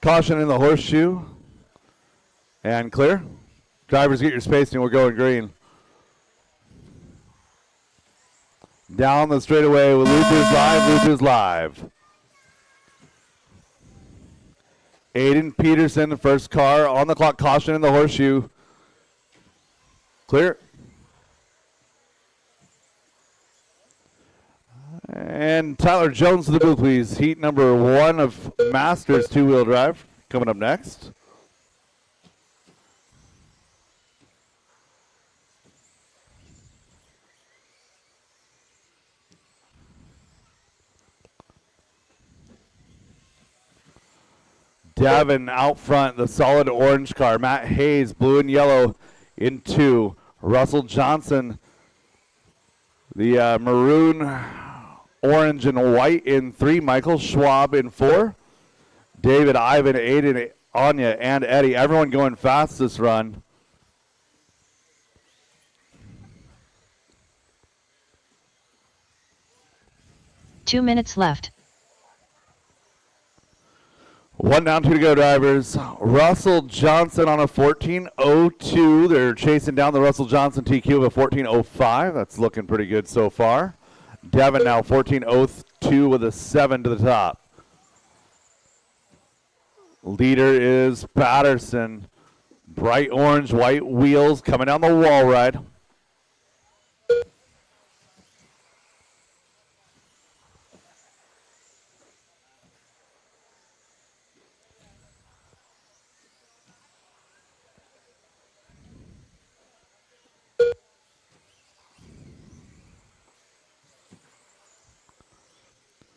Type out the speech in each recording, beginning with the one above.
Caution in the horseshoe. And clear. Drivers, get your spacing. We're going green. Down the straightaway with Luther's live. Luther's live. Aiden Peterson, the first car on the clock. Caution in the horseshoe. Clear. And Tyler Jones to the booth, please. Heat number 1 of Masters two-wheel drive coming up next. Devin out front, the solid orange car. Matt Hayes, blue and yellow in 2. Russell Johnson, the maroon, orange, and white in 3. Michael Schwab in 4. David, Ivan, Aiden, Anya, and Eddie. Everyone going fast this run. Two minutes left. 1 down, 2 to go, drivers. Russell Johnson on a 14.02. They're chasing down the Russell Johnson TQ of a 14.05. That's looking pretty good so far. Devin now 14.02 with a 7 to the top. Leader is Patterson. Bright orange, white wheels coming down the wall ride.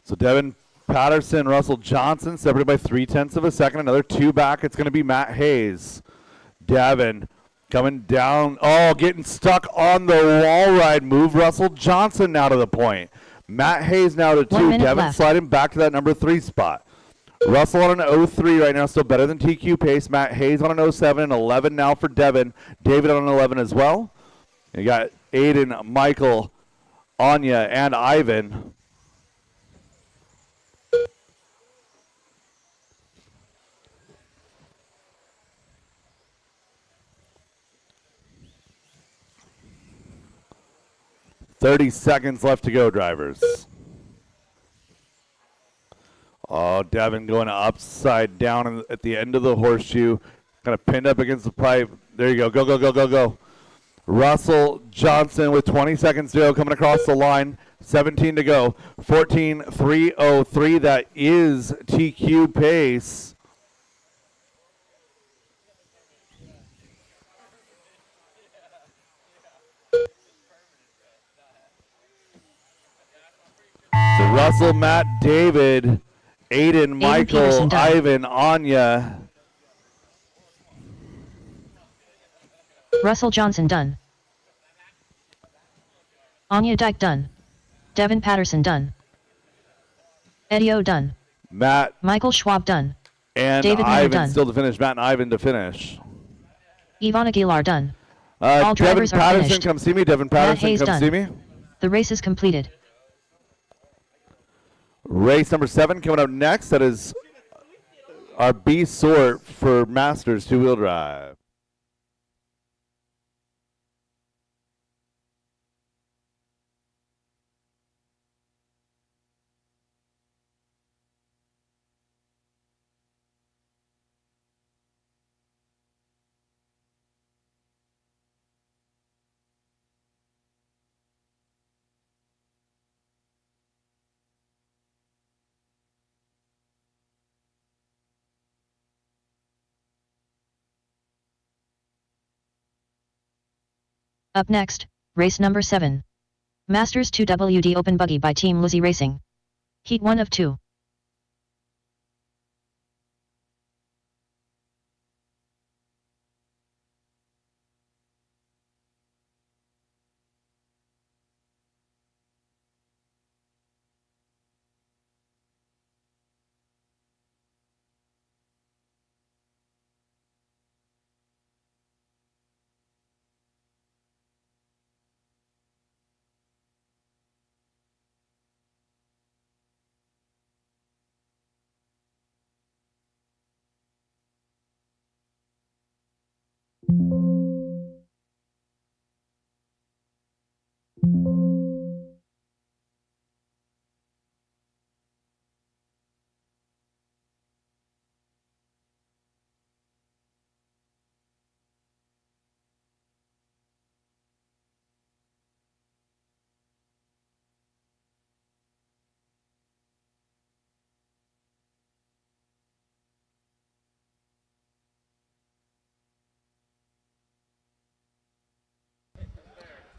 So Devin Patterson, Russell Johnson separated by 0.3 of a second. Another 2 back. It's going to be Matt Hayes. Devin coming down. Oh, getting stuck on the wall ride. Move Russell Johnson now to the point. Matt Hayes now to 2. Devin left. sliding back to that number 3 spot. Russell on an 03 right now, still better than TQ pace. Matt Hayes on an 07 and 11 now for Devin. David on an 11 as well. You got Aiden, Michael, Anya, and Ivan. .30 seconds left to go, drivers. Oh, Devin going upside down at the end of the horseshoe. Kind of pinned up against the pipe. There you go. Go, go, go, go, go. Russell Johnson with 20 seconds to go coming across the line. 17 to go. 14.303. That is TQ pace. So Russell, Matt, David, Aiden, Michael, Ivan, Anya. Russell Johnson done. Anya Dyke done. Devin Patterson done. Eddie O done. Matt. Michael Schwab done. And David Ivan done. still to finish. Matt and Ivan to finish. Yvonne Aguilar done. All drivers Devin are Patterson, finished. come see me. Devin Patterson, come done. see me. The race is completed. Race number 7 coming up next. That is our B sort for Masters two-wheel drive. Up next, race number 7. Masters 2WD Open Buggy by Team Lizzie Racing. Heat 1 of 2.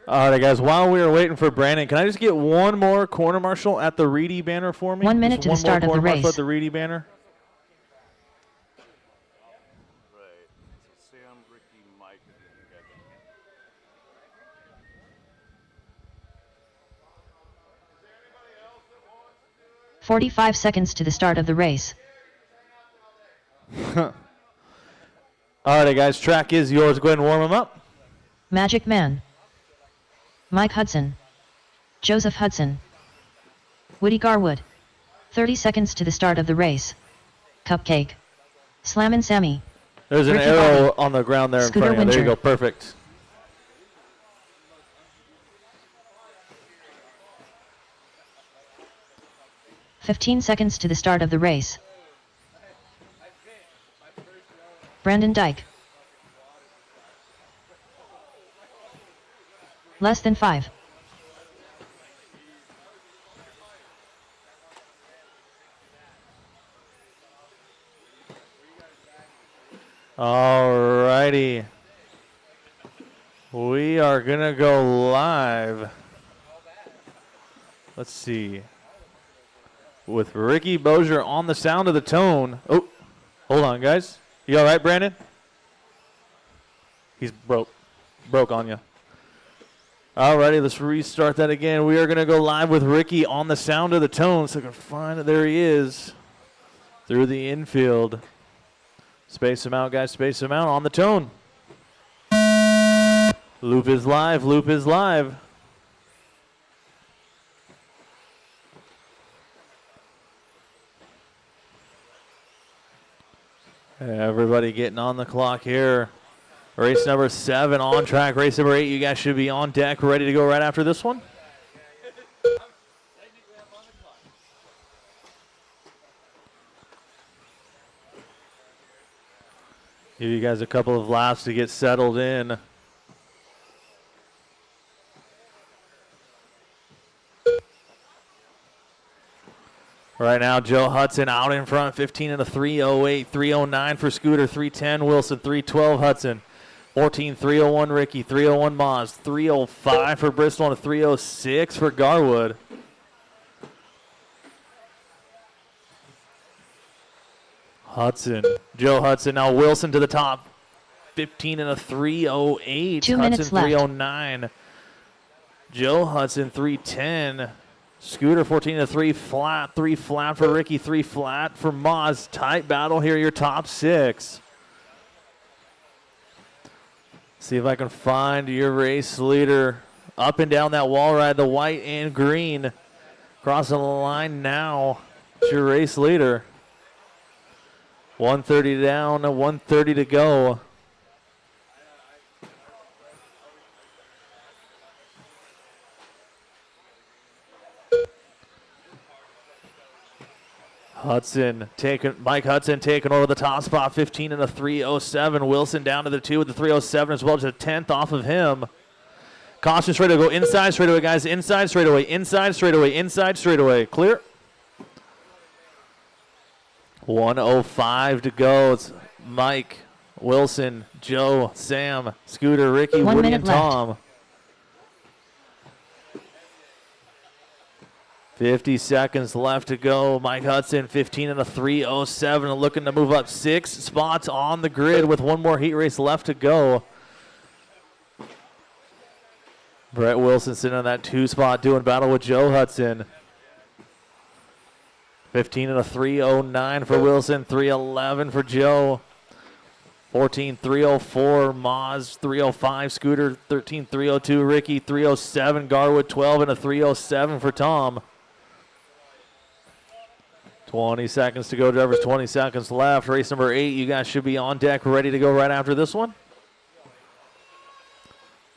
All right, guys, while we are waiting for Brandon, can I just get one more corner marshal at the Reedy banner for me? 1 minute Just to the one start more of the corner marshal race. at the Reedy banner. Right. So Sam, Ricky, Mike, and then you guys. 45 seconds to the start of the race. All right, guys, track is yours. Go ahead and warm them up. Magic Man. Mike Hudson. Joseph Hudson. Woody Garwood. 30 seconds to the start of the race. Cupcake. Slammin' Sammy. There's an Ricky arrow Bobby. on the ground there Scooter in front of you. There you Winter. go. Perfect. "15 seconds to the start of the race. Brandon Dyke. Less than 5. All righty. We are going to go live. Let's see. With Ricky Bozier on the sound of the tone. Oh, hold on, guys. You all right, Brandon? He's broke on you. All righty, let's restart that again. We are going to go live with Ricky on the sound of the tone. So I can find it. There he is. Through the infield. Space him out, guys. Space him out on the tone. Loop is live. Loop is live. Everybody getting on the clock here. Race number 7 on track. Race number 8, you guys should be on deck, ready to go right after this one. Give you guys a couple of laps to get settled in. Right now, Joe Hudson out in front, 15 and a 3:08, 3:09 for Scooter, 3:10 Wilson, 3:12 Hudson, 14 3:01 Ricky, 3:01 Moz, 3:05 for Bristol, and a 3:06 for Garwood. Hudson, Joe Hudson, now Wilson to the top, 15 and a 3:08. 2 minutes Hudson left. 3:09. Joe Hudson 3:10. Scooter 14 to 3 flat for Ricky, 3 flat for Moz. Tight battle here, your top 6. See if I can find your race leader up and down that wall ride, the white and green. Crossing the line now. It's your race leader. 130 down, 130 to go. Mike Hudson taking over the top spot, 15 and a 3:07. Wilson down to the 2 with the 3:07 as well, just a 10th off of him. Caution straightaway, go inside straightaway, guys. Inside straightaway, inside straightaway, inside straightaway. Clear. 1:05 to go. It's Mike, Wilson, Joe, Sam, Scooter, Ricky, 1 Woody, minute and left. Tom. 50 seconds left to go. Mike Hudson, 15 and a 3:07, looking to move up 6 spots on the grid with one more heat race left to go. Brett Wilson sitting on that 2 spot doing battle with Joe Hudson. 15 and a 3:09 for Wilson, 3:11 for Joe. 14 3:04 Moz, 3:05 Scooter, 13 3:02 Ricky, 3:07 Garwood, 12 and a 3:07 for Tom. 20 seconds to go, drivers, 20 seconds left. Race number 8, you guys should be on deck, ready to go right after this one.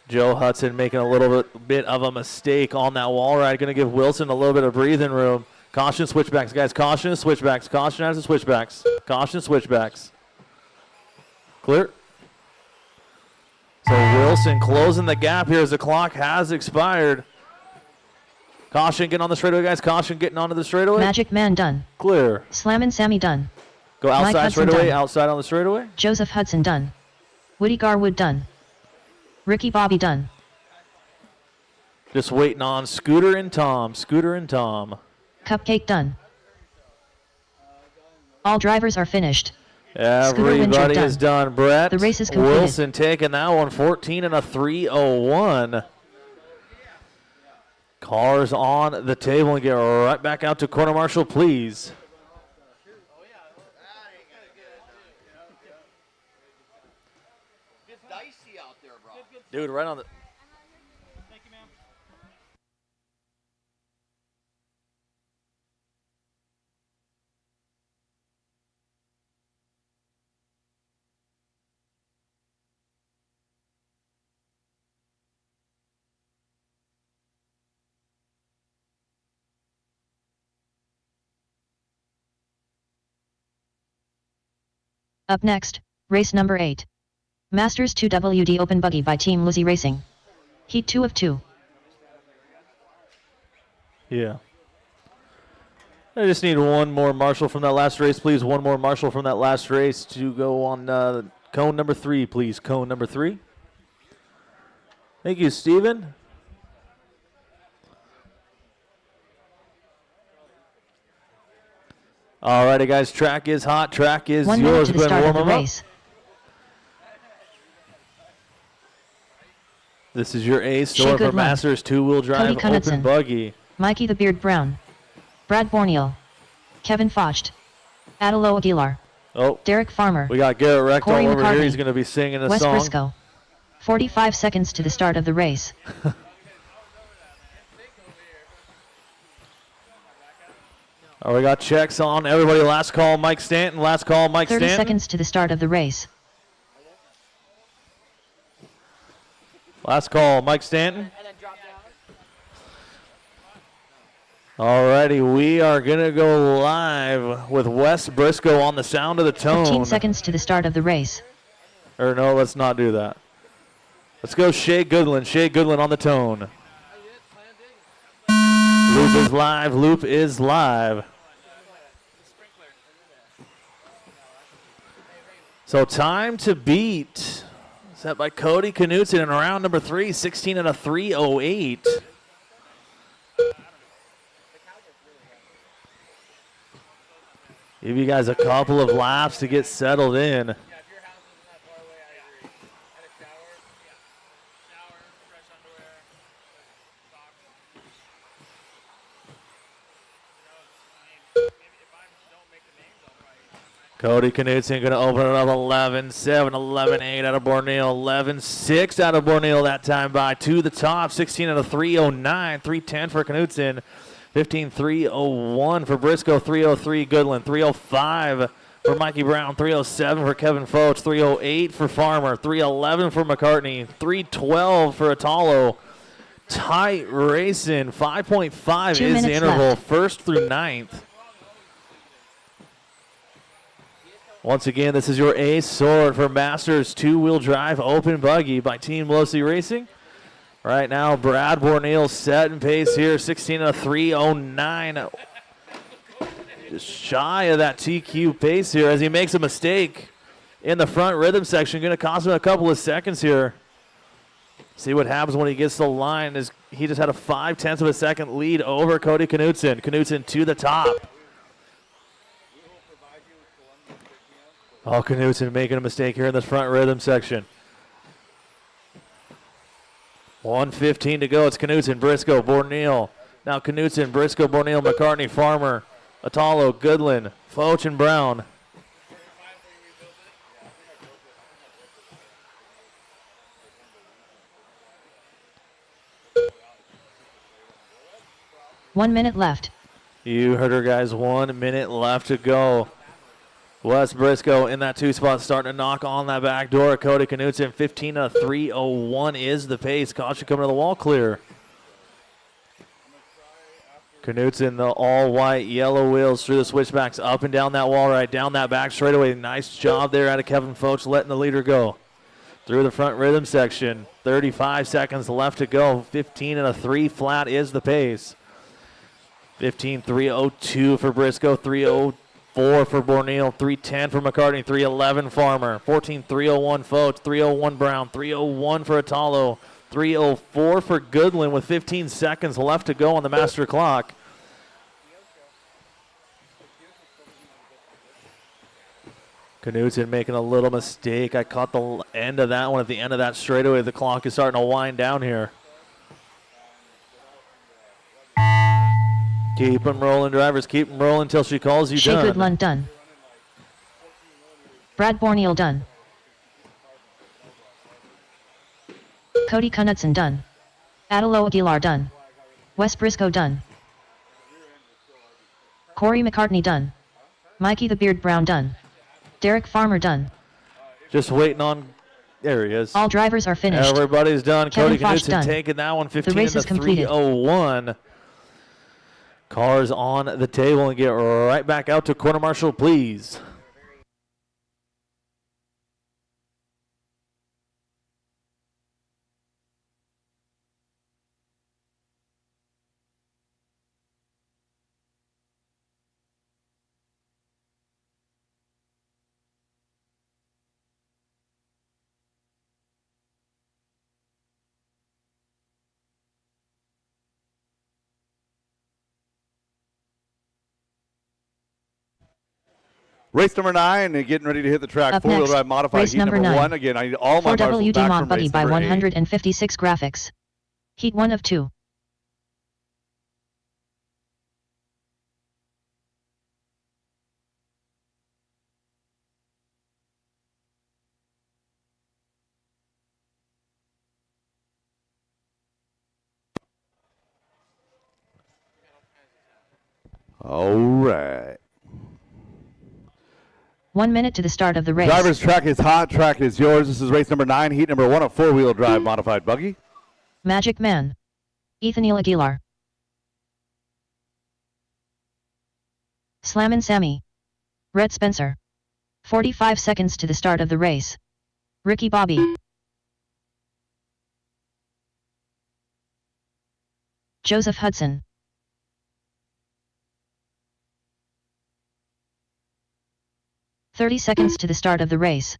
Joe Hudson making a little bit of a mistake on that wall ride. Going to give Wilson a little bit of breathing room. Caution switchbacks, guys. Caution switchbacks. Caution as the switchbacks. Caution switchbacks. Clear. So Wilson closing the gap here as the clock has expired. Caution getting on the straightaway, guys. Caution getting onto the straightaway. Magic Man done. Clear. Slammin' Sammy done. Go Mike outside Hudson straightaway, done. outside on the straightaway. Joseph Hudson done. Woody Garwood done. Ricky Bobby done. Just waiting on Scooter and Tom. Scooter and Tom. Cupcake done. All drivers are finished. Scooter Winter Everybody is done. Brett The race is completed. Wilson taking that one, 14 and a 3:01. Cars on the table and get right back out to corner marshal, please. It's dicey out there, bro. Dude, right on the... Up next, race number 8. Masters 2 WD Open Buggy by Team Lizzie Racing. Heat 2 of 2. Yeah. I just need one more marshal from that last race, please. One more marshal from that last race to go on cone number 3, please. Cone number 3. Thank you, Steven. Alrighty, guys. Track is hot. Track is 1 minute yours. to the Go ahead start and of the warm 'em up. race. This is your ace Shea door for Goodwin, Masters two-wheel drive Cody open Knudsen, buggy. Mikey the Beard Brown. Brad Borneal. Kevin Focht. Adelo Aguilar. Oh, Derek Farmer. we got Garrett Recht Corey all over McCartney. here. He's going to be singing a Wes song. Briscoe. 45 seconds to the start of the race. Oh, we got checks on everybody. Last call, Mike Stanton. Last call, Mike 30 Stanton. seconds to the start of the race. Last call, Mike Stanton. Alrighty, we are going to go live with Wes Briscoe on the sound of the tone. 15 seconds to the start of the race. Or no, let's not do that. Let's go Shea Goodwin. Shea Goodwin on the tone. Loop is live. Loop is live. So time to beat. Set by Cody Knudsen in round number 3, 16 and a 3:08. Give you guys a couple of laps to get settled in. Cody Knudsen going to open it up 11-7, 11-8 out of Borneal, 11-6 out of Borneal that time by to the top, 16 out of 309, 310 for Knudsen, 15-301 for Briscoe, 303 Goodwin, 305 for Mikey Brown, 307 for Kevin Foch, 308 for Farmer, 311 for McCartney, 312 for Atalo. Tight racing, 5.5 2 is the minutes interval, left. first through ninth. Once again, this is your ace sword for Masters two-wheel drive open buggy by Team Losi Racing. Right now, Brad Borneal set in pace here, 16 of 309. Just shy of that TQ pace here as he makes a mistake in the front rhythm section. Going to cost him a couple of seconds here. See what happens when he gets to the line. He just had a 0.5 of a second lead over Cody Knudsen. Knudsen to the top. Oh, Knudsen making a mistake here in this front rhythm section. 1:15 to go. It's Knudsen, Briscoe, Borneal. Now Knudsen, Briscoe, Borneal, McCartney, Farmer, Atalo, Goodwin, Foch, and Brown. One minute left. You heard her, guys. 1 minute left to go. Wes Briscoe in that 2 spot, starting to knock on that back door. Cody Knudsen, 15 of 301 is the pace. Caution coming to the wall, clear. Knudsen, the all white, yellow wheels through the switchbacks, up and down that wall, right down that back straightaway. Nice job there out of Kevin Foch, letting the leader go. Through the front rhythm section, 35 seconds left to go. 15 and a 3 flat is the pace. 15-302 for Briscoe, 304 for Borneal, 310 for McCartney, 311 Farmer, 14-301 Foch, 301 Brown, 301 for Atalo, 3:04 for Goodland with 15 seconds left to go on the master clock. Knudsen making a little mistake. I caught the end of that one at the end of that straightaway. The clock is starting to wind down here. Keep them rolling, drivers. Keep them rolling until she calls you Shea done. Goodlund done. Brad Borneal done. Cody Knudsen done. Adelo Aguilar done. Wes Briscoe done. Corey McCartney done. Mikey the Beard Brown done. Derek Farmer done. Just waiting on. There he is. All drivers are finished. Everybody's done. Kevin Cody Foch Knudsen done. taking that one. 15 The race is into completed. 3:01. Cars on the table and get right back out to quarter marshal, please. Race number 9 and getting ready to hit the track. Up Four-wheel next, drive modified race heat number number 9. 1. Again, I need all my marshals 4WD back Mod from Buggy race by number 8. 156 graphics. Heat 1 of 2. All right. 1 minute to the start of the race. Driver's track is hot. Track is yours. This is race number 9, heat number 1 of four-wheel drive modified buggy. Magic Man. Ethaniel Aguilar. Slammin' Sammy. Red Spencer. 45 seconds to the start of the race. Ricky Bobby. Joseph Hudson. "30 seconds to the start of the race.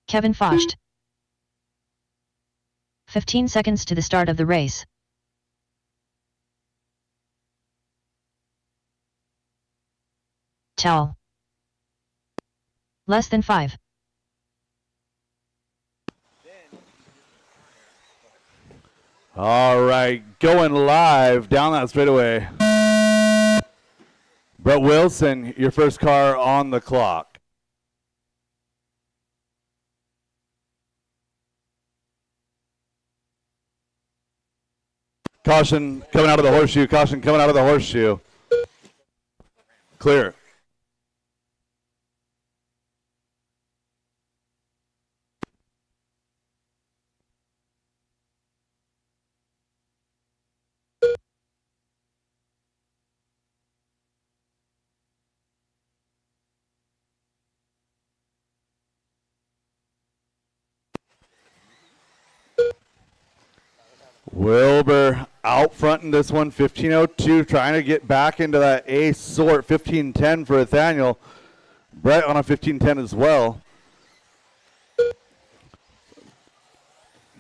Kevin Focht. 15 seconds to the start of the race. Towel. Less than 5. All right, going live down that straightaway. Brett Wilson, your first car on the clock. Caution coming out of the horseshoe. Caution coming out of the horseshoe. Clear. Wilbur out front in this one, 15:02, trying to get back into that A sort, 15:10 for Nathaniel. Brett on a 15:10 as well.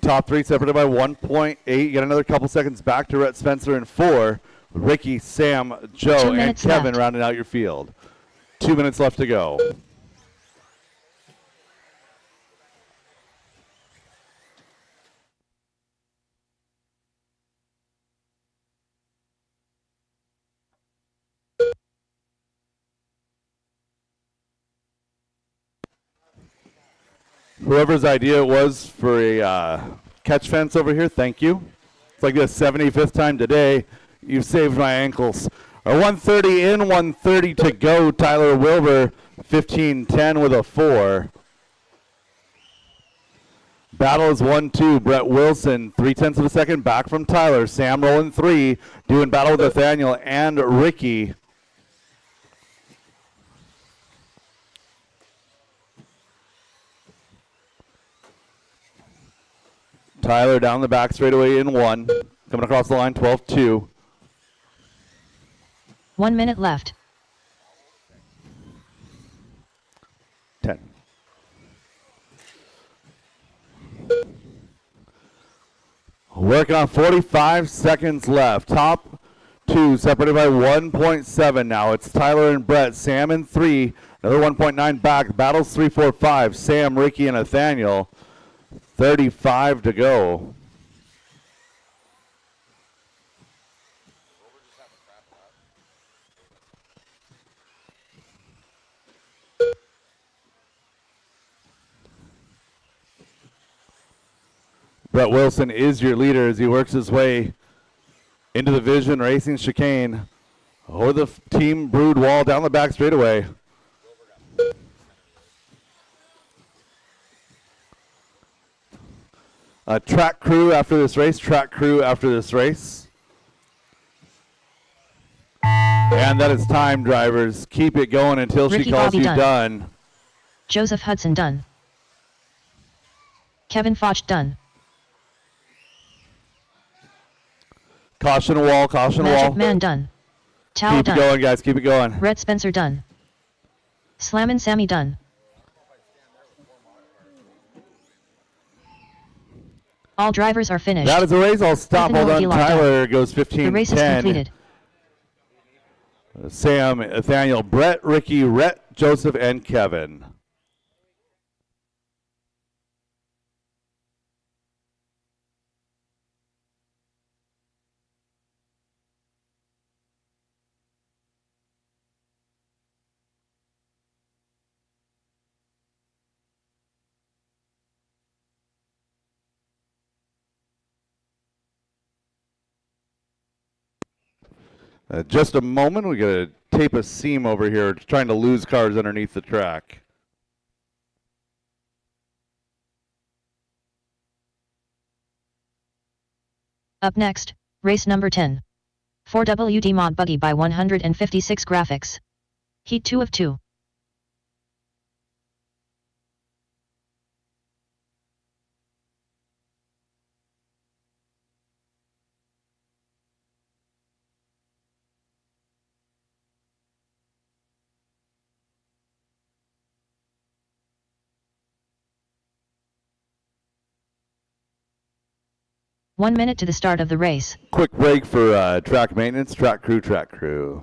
Top three separated by 1.8. Get another couple seconds back to Rhett Spencer in 4. Ricky, Sam, Joe, 2 and minutes Kevin left. rounding out your field. 2 minutes left to go. Whoever's idea it was for a catch fence over here, thank you. It's like the 75th time today. You've saved my ankles. 1:30 in, 1:30 to go. Tyler Wilbur, 15:10 with a 4. Battle is 1-2. Brett Wilson, 0.3 of a second back from Tyler. Sam rolling 3, doing battle with Nathaniel and Ricky. Tyler down the back straightaway in 1. Coming across the line, 12-2. 1 minute left. 10. Working on 45 seconds left. Top two separated by 1.7 now. It's Tyler and Brett. Sam in 3. Another 1.9 back. Battles 3, 4, 5. Sam, Ricky, and Nathaniel. 35 to go. Brett Wilson is your leader as he works his way into the Vision Racing chicane. Over the Team Brood wall, down the back straightaway. Track crew after this race, track crew after this race. And that is time, drivers. Keep it going until Ricky she calls Bobby you done. done. Joseph Hudson done. Kevin Foch done. Caution wall, caution Magic wall. Man done. Tao Keep it done. going, guys, keep it going. Brett Spencer done. Slammin' Sammy done. All drivers are finished. That is the race. I'll stop. Ethan Hold on. Noakey locked Tyler goes 15-10. The race is completed. Sam, Nathaniel, Brett, Ricky, Rhett, Joseph, and Kevin. Just a moment. We got to tape a seam over here, trying to lose cars underneath the track. Up next, race number 10. 4WD Mod Buggy by 156 graphics. Heat 2 of 2. One minute to the start of the race. Quick break for track maintenance. Track crew, track crew.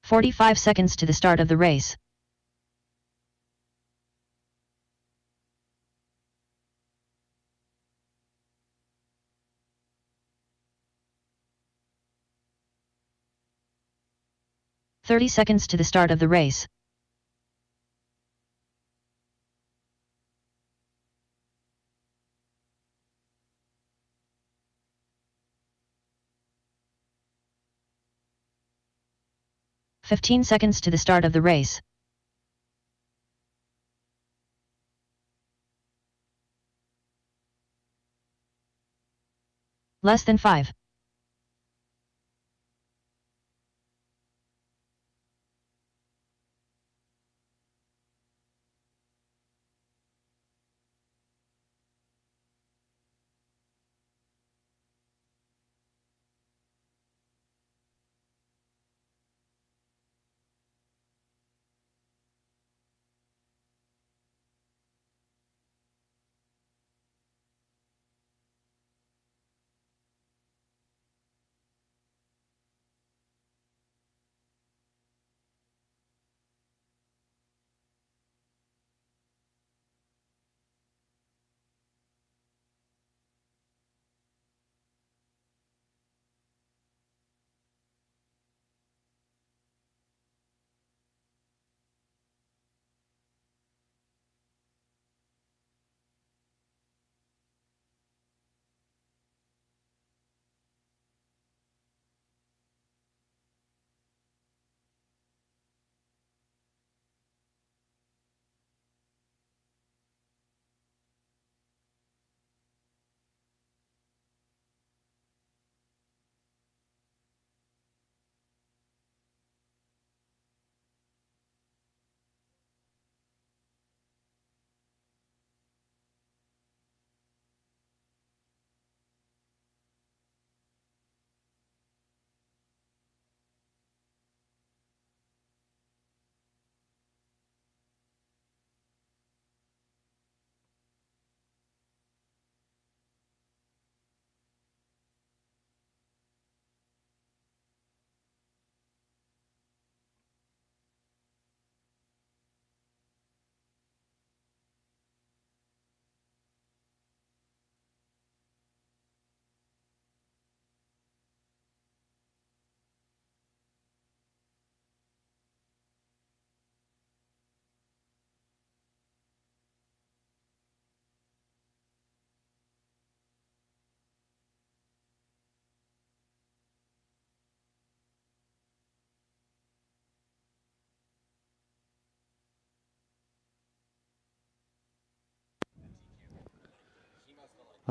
"45 seconds to the start of the race. "30 seconds to the start of the race. "15 seconds to the start of the race. Less than 5.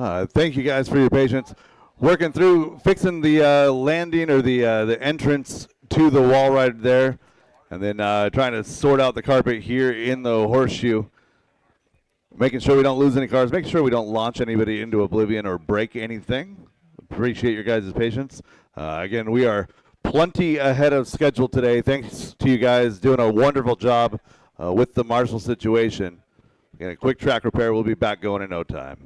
Thank you guys for your patience. Working through, fixing the landing or the entrance to the wall ride there, and then trying to sort out the carpet here in the horseshoe. Making sure we don't lose any cars, making sure we don't launch anybody into oblivion or break anything. Appreciate your guys' patience. Again, we are plenty ahead of schedule today. Thanks to you guys doing a wonderful job with the Marshall situation. Again, a quick track repair. We'll be back going in no time.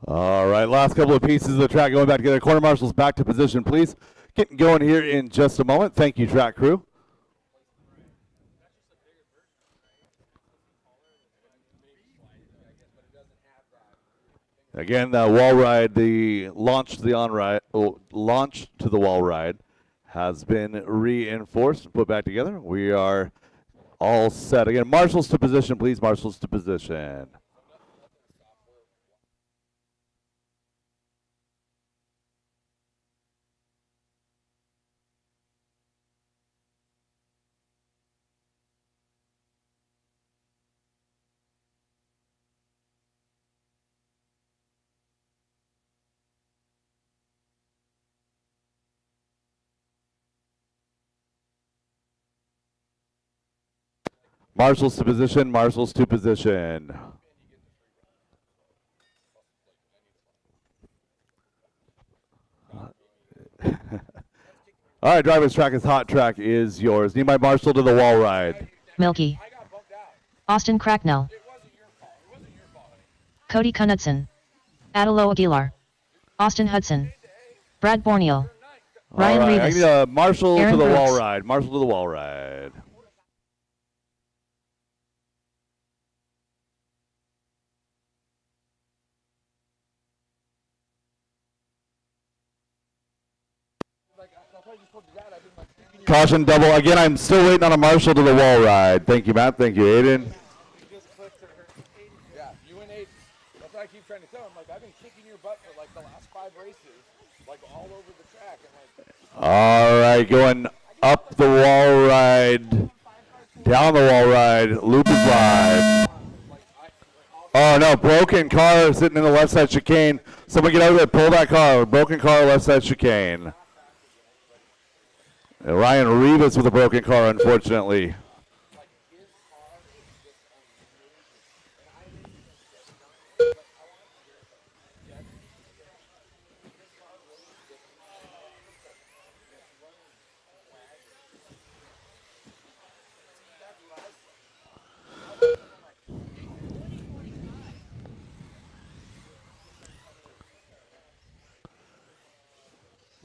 All right, last couple of pieces of the track going back together. Corner marshals back to position, please. Getting going here in just a moment. Thank you, track crew. Again, the wall ride, the launch to the launch to the wall ride has been reinforced and put back together. We are all set. Again, marshals to position, please. Marshals to position. Marshals to position, marshals to position. All right, driver's track is hot. Track is yours. Need my marshal to the wall ride. Milky. Austin Cracknell. Cody Knudsen. Adelo Aguilar. Austin Hudson. Brad Borneo. Ryan All right, Rivas. I need a marshal Aaron to the Brooks. wall ride. Marshal to the wall ride. Caution double. Again, I'm still waiting on a marshal to the wall ride. Thank you, Matt. Thank you, Aiden. Yeah, you and Aiden. That's what I keep trying to tell him. Like, I've been kicking your butt for like the last 5 races, like all over the track. And like, All right, going up the wall ride, down the wall ride. Loop is live. Oh no, broken car sitting in the left side chicane. Someone get out of there, pull that car. Broken car, left side chicane. Ryan Rivas with a broken car, unfortunately.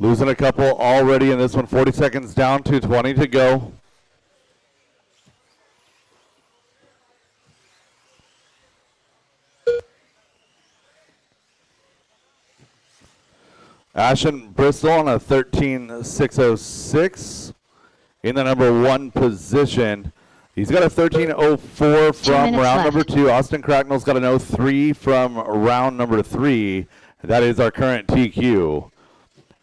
Losing a couple already in this one. 40 seconds down to 20 to go. Ashton Bristol on a 13.606 in the number 1 position. He's got a 13.04 from round number 2. Austin Cracknell's got an 03 from round number 3. That is our current TQ.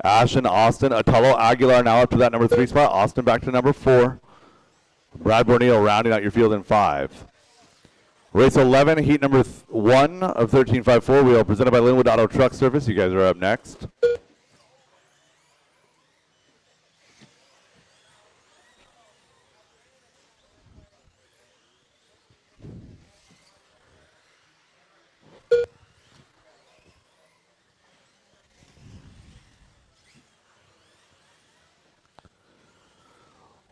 Ashton, Austin, Atalo, Aguilar now up to that number 3 spot. Austin back to number 4. Brad Borneo rounding out your field in 5. Race 11, heat number 1 of 13.54 wheel, presented by Linwood Auto Truck Service. You guys are up next.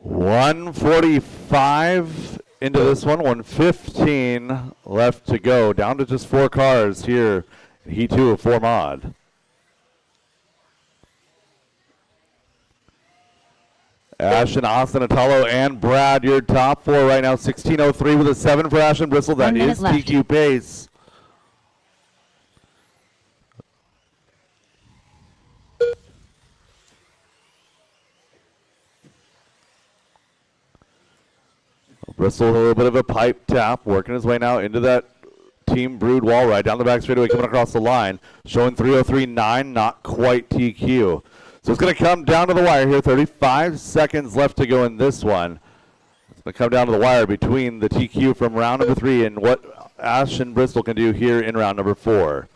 $145 into this one, 115 left to go. Down to just 4 cars here in Heat 2 of 4 mod. Ashton, Austin, Atalo, and Brad, your top 4 right now. 16:03 with a 7 for Ashton Bristol. That is TQ pace. Bristol with a little bit of a pipe tap, working his way now into that Team Brood wall ride down the back straightaway, coming across the line, showing 3:03.9, not quite TQ. So it's going to come down to the wire here. 35 seconds left to go in this one. It's going to come down to the wire between the TQ from round number 3 and what Ashton Bristol can do here in round number 4.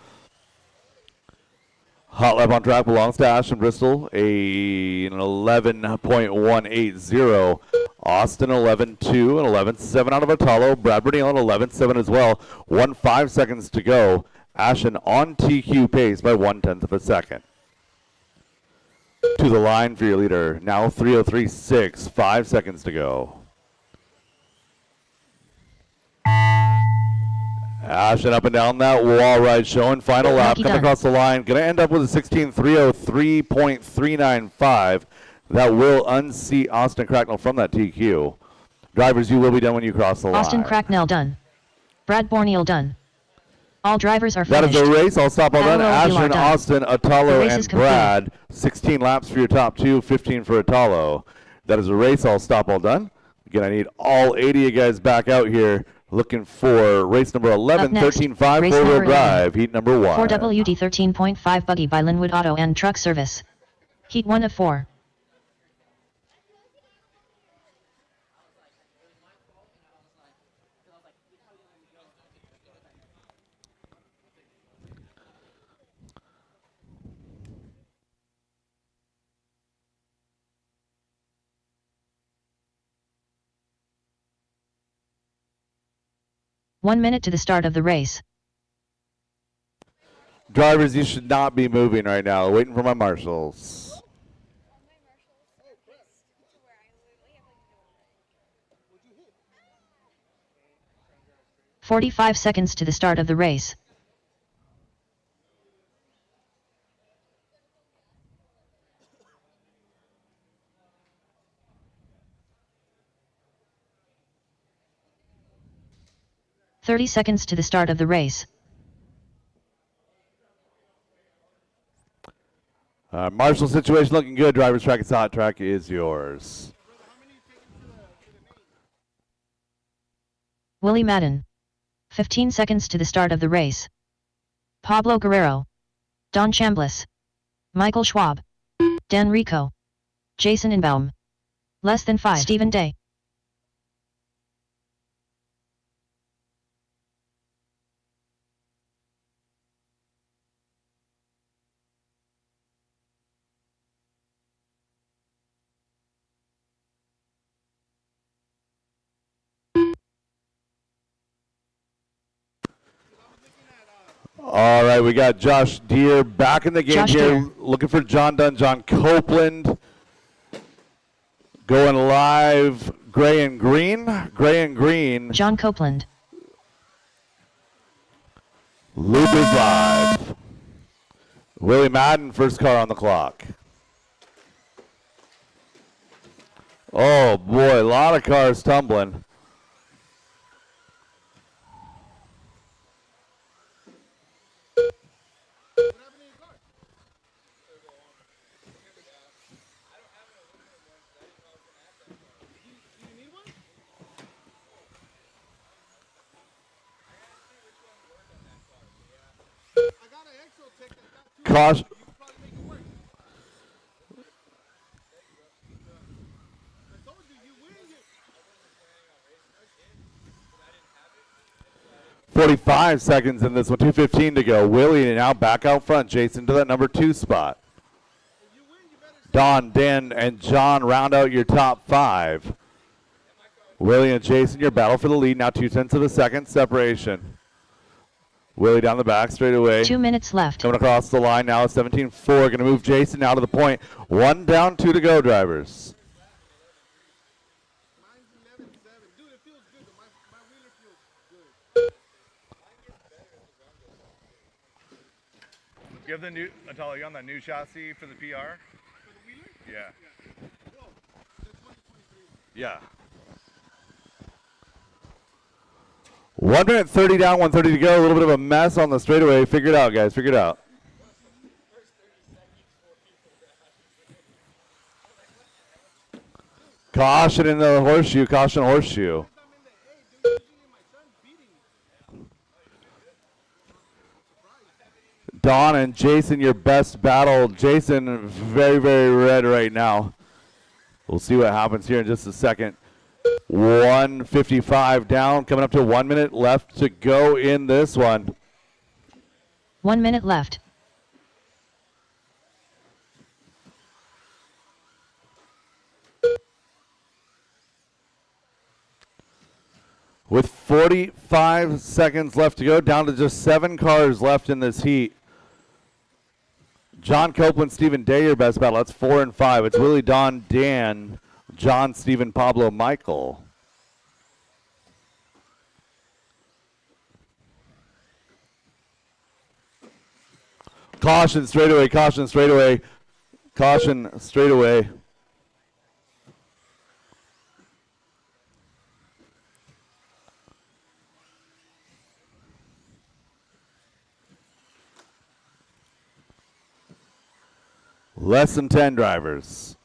Hot lap on track belongs to Ashton Bristol, an 11.180. Austin 11.2 and 11.7 out of Atalo. Brad Bernil on 11.7 as well. 1.5 seconds to go. Ashton on TQ pace by 1/10 of a second. To the line for your leader. Now 3:03.6. 5 seconds to go. Ashton up and down that wall ride, showing final lap, coming across the line. Going to end up with a 16:303.395. That will unseat Austin Cracknell from that TQ. Drivers, you will be done when you cross the line. Austin Cracknell done. Brad Borneo done. All drivers are finished. That is the race. I'll stop all done. Ashton, done. Austin, Atalo, and Brad. 16 laps for your top 2, 15 for Atalo. That is a race. I'll stop all done. Again, I need all 80 of you guys back out here looking for race number 11, 13.5, four-wheel drive, heat number 1. 4WD 13.5 buggy by Linwood Auto and Truck Service. Heat 1 of 4. One minute to the start of the race. Drivers, you should not be moving right now. Waiting for my marshals. 45 seconds to the start of the race. "30 seconds to the start of the race. Marshall situation looking good. Driver's track is hot. Track is yours. Willie Madden. 15 seconds to the start of the race. Pablo Guerrero. Don Chambliss. Michael Schwab. Dan Rico. Jason Inbaum. Less than 5. Stephen Day. All right, we got Josh Deere back in the game Josh here. Deere. Looking for John Dunn, John Copeland. Going live, gray and green. Gray and green. John Copeland. Loop is live. Willie Madden, first car on the clock. Oh boy, a lot of cars tumbling. What happened to your car? 2 Caution. You could probably make it work. I told you, you win it. 45 seconds in this one, 2:15 to go. Willie now back out front. Jason to that number 2 spot. If you win, you better say Don, Dan, and John round out your top 5. Willie and Jason, your battle for the lead. Now 0.2 of a second separation. Willie down the back straight away. 2 minutes left. Coming across the line now, 17-4. Going to move Jason now to the point. 1 down, 2 to go, drivers. mine's 11-7. Dude, it feels good. My wheeler feels good. You have the new, Natalia, you on that new chassis for the PR? For the wheeler? Yeah. Whoa. The 2023. Yeah. 1 minute 30 down, 1:30 to go. A little bit of a mess on the straightaway. Figure it out, guys. Figure it out. Caution in the horseshoe. Caution horseshoe. I'm in the A, dude. Usually my son's beating me. Don and Jason, your best battle. Jason, very, very red right now. We'll see what happens here in just a second. 1:55 down, coming up to 1 minute left to go in this one. 1 minute left. With 45 seconds left to go, down to just 7 cars left in this heat. John Copeland, Stephen Day, your best battle. That's 4 and 5. It's Willie, Don, Dan, John, Stephen, Pablo, Michael. Caution straightaway, caution straightaway, caution straightaway. Less than 10 drivers.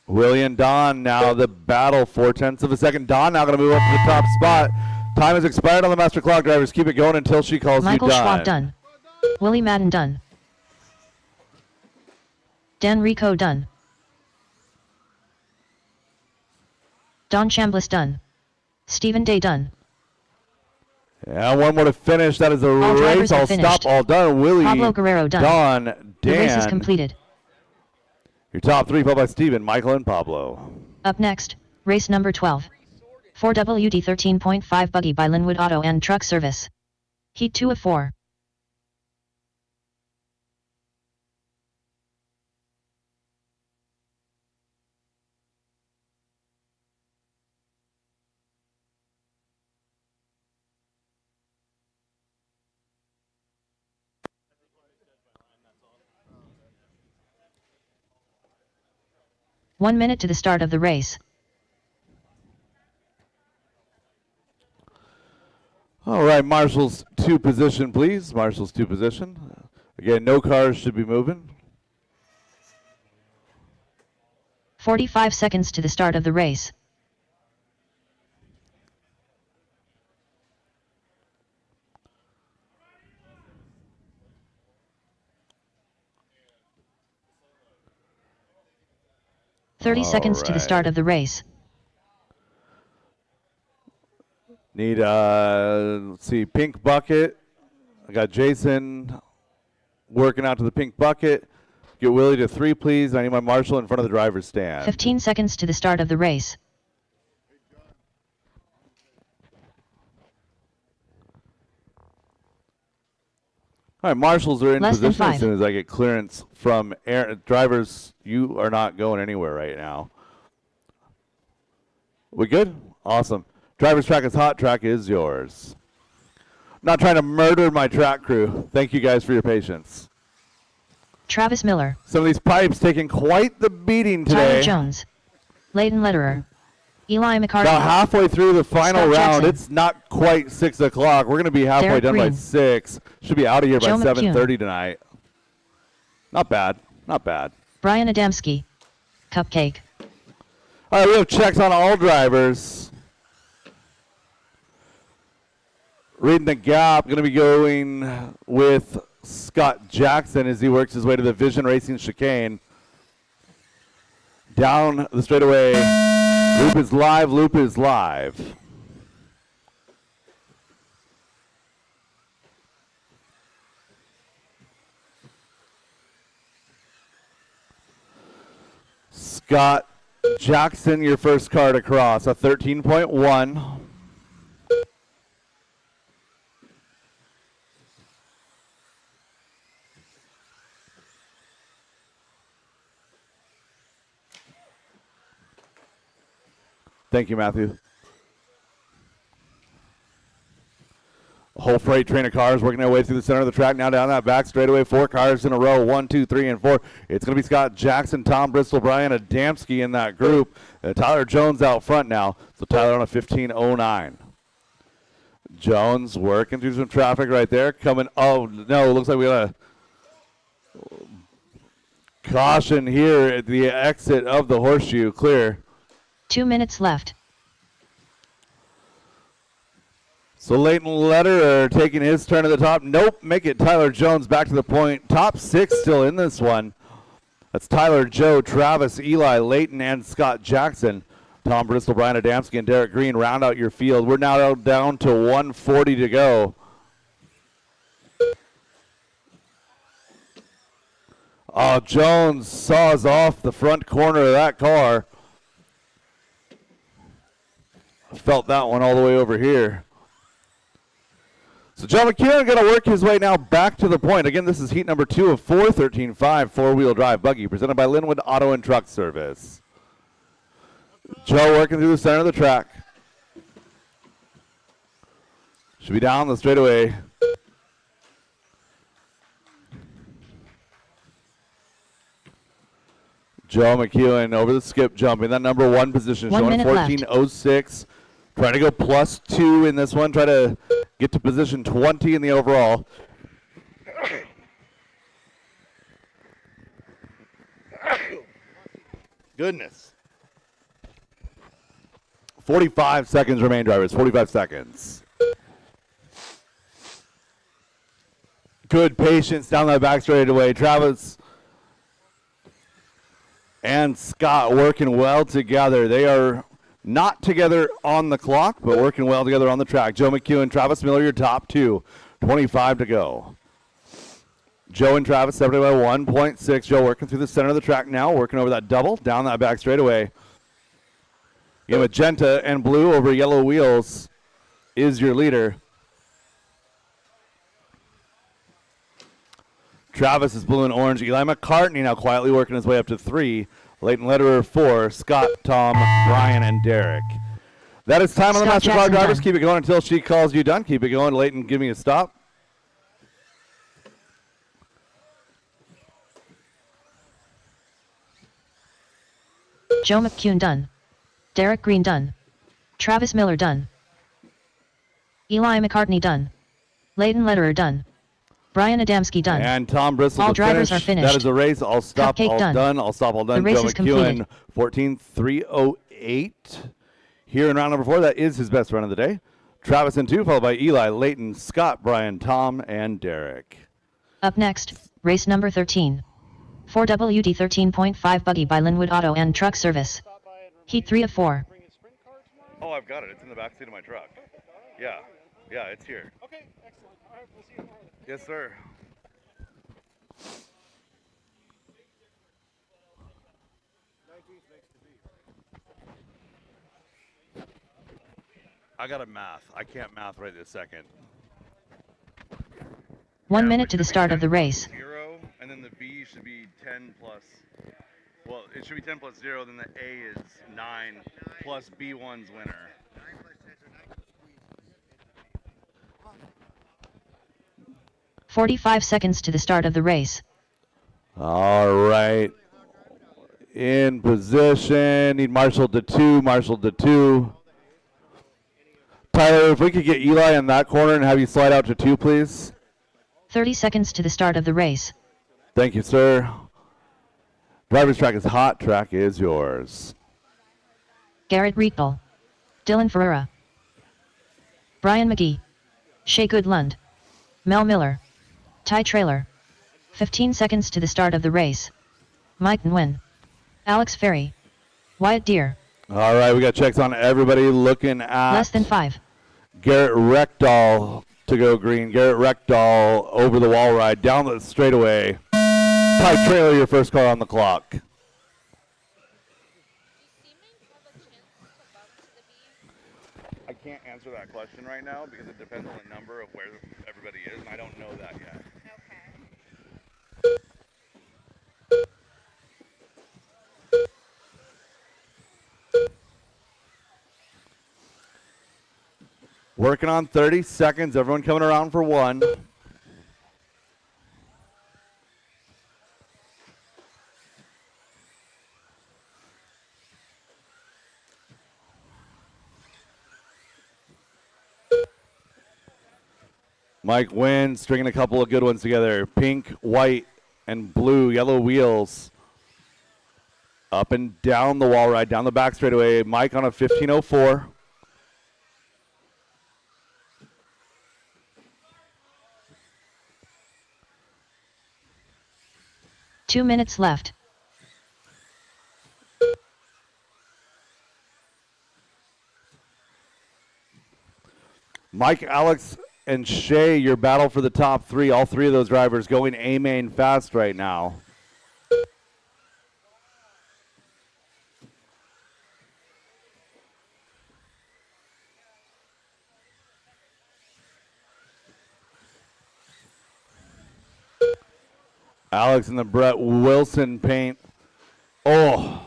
Willie and Don now the battle, 0.4 of a second. Don now going to move up to the top spot. Time has expired on the master clock, drivers. Keep it going until she calls Michael you done. Schwab done. Willie Madden done. Dan Rico done. Don Chambliss done. Stephen Day done. And one more to finish. That is a All drivers race. have All finished. stop, all done. Willie, Pablo Guerrero done. Don, The race is Dan. completed. Your top 3 followed by Stephen, Michael, and Pablo. Up next, race number 12. 4WD 13.5 buggy by Linwood Auto and Truck Service. Heat 2 of 4. One minute to the start of the race. All right, Marshall's 2 position, please. Marshall's 2 position. Again, no cars should be moving. 45 seconds to the start of the race. Thirty seconds to the start of the race. Need, let's see, pink bucket. I got Jason working out to the pink bucket. Get Willie to 3, please. I need my Marshall in front of the driver's stand. 15 seconds to the start of the race. All right, marshals are in Less than position as 5. soon as I get clearance from drivers. You are not going anywhere right now. We good? Awesome. Driver's track is hot. Track is yours. Not trying to murder my track crew. Thank you guys for your patience. Travis Miller. Some of these pipes taking quite the beating Tyler today. Jones. Leighton Lederer. Eli McCartney. About halfway through the final Scott round. Jackson. It's not quite 6 o'clock. We're going to be halfway Derek done by Green. 6. Should be out of here by Joe McCune. 7:30 tonight. Not bad. Not bad. Brian Adamski. Cupcake. All right, we have checks on all drivers. Reading the gap, going to be going with Scott Jackson as he works his way to the Vision Racing chicane. Down the straightaway. Loop is live, loop is live. Scott Jackson, your first car to cross, a 13.1. Thank you, Matthew. A whole freight train of cars working their way through the center of the track. Now down that back straightaway, 4 cars in a row. 1, 2, 3, and 4. It's going to be Scott Jackson, Tom Bristol, Brian Adamski in that group. Tyler Jones out front now. So Tyler on a 15.09. Jones working through some traffic right there. Coming, oh, no, looks like we got a caution here at the exit of the horseshoe. Clear. 2 minutes left. So Leighton Lederer taking his turn at the top. Nope, make it Tyler Jones back to the point. Top 6 still in this one. That's Tyler, Joe, Travis, Eli, Leighton, and Scott Jackson. Tom Bristol, Brian Adamski, and Derek Green round out your field. We're now down to 1:40 to go. Oh, Jones saws off the front corner of that car. Felt that one all the way over here. So John McKeon going to work his way now back to the point. Again, this is heat number 2 of 4, 13.5 four-wheel drive buggy presented by Linwood Auto and Truck Service. Joe working through the center of the track. Should be down the straightaway. Joe McEwen over the skip jump in that number 1 position, 1 showing minute left. 14.06. Trying to go +2 in this one. Try to get to position 20 in the overall. Goodness. 45 seconds remain, drivers. 45 seconds. Good patience down that back straightaway. Travis and Scott working well together. They are not together on the clock, but working well together on the track. Joe McEwen, Travis Miller, your top 2. 25 to go. Joe and Travis separated by 1.6. Joe working through the center of the track now, working over that double, down that back straightaway. Your magenta and blue over yellow wheels is your leader. Travis is blue and orange. Eli McCartney now quietly working his way up to 3. Leighton Lederer 4. Scott, Tom, Brian, and Derek. That is time on the Scott Master Car Jackson drivers. done. Keep it going until she calls you done. Keep it going. Leighton, give me a stop. Joe McCune done. Derek Green done. Travis Miller done. Eli McCartney done. Leighton Lederer done. Brian Adamski done. And Tom Bristol All to drivers finish. are finished. That is a race. I'll stop. Cupcake All done. done. I'll stop. All done. The race Joe is McEwen, completed. 14.308. Here in round number 4, that is his best run of the day. Travis in 2, followed by Eli, Leighton, Scott, Brian, Tom, and Derek. Up next, race number 13. 4WD 13.5 buggy by Linwood Auto and Truck Service. Heat 3 of 4. Oh, I've got it. It's in the back seat of my truck. Yeah. Yeah, it's here. Okay, excellent. All right, we'll see you tomorrow. Yes, sir. I got to math. I can't math right this second. 1 minute to the start of the race. 0, and then the B should be 10 plus. Well, it should be 10 plus 0, then the A is 9 plus B1's winner. 45 seconds to the start of the race. All right. In position. Need Marshall to 2. Marshall to 2. Tyler, if we could get Eli in that corner and have you slide out to 2, please. 30 seconds to the start of the race. Thank you, sir. Driver's track is hot. Track is yours. Garrett Rietball. Dylan Ferreira. Brian McGee. Shea Goodlund. Mel Miller. Ty Trailer. 15 seconds to the start of the race. Mike Nguyen. Alex Ferry. Wyatt Deere. All right, we got checks on everybody looking at Less than 5. Garrett Reckdahl to go green. Garrett Reckdahl over the wall ride down the straightaway. Ty Trailer, your first car on the clock. I can't answer that question right now because it depends on the number of where everybody is, and I don't know that yet. Working on 30 seconds. Everyone coming around for 1. Mike wins, stringing a couple of good ones together. Pink, white, and blue, yellow wheels. Up and down the wall ride, down the back straightaway. Mike on a 15.04. Two minutes left. Mike, Alex, and Shea, your battle for the top 3. All 3 of those drivers going A-main fast right now. Alex in the Brett Wilson paint. Oh.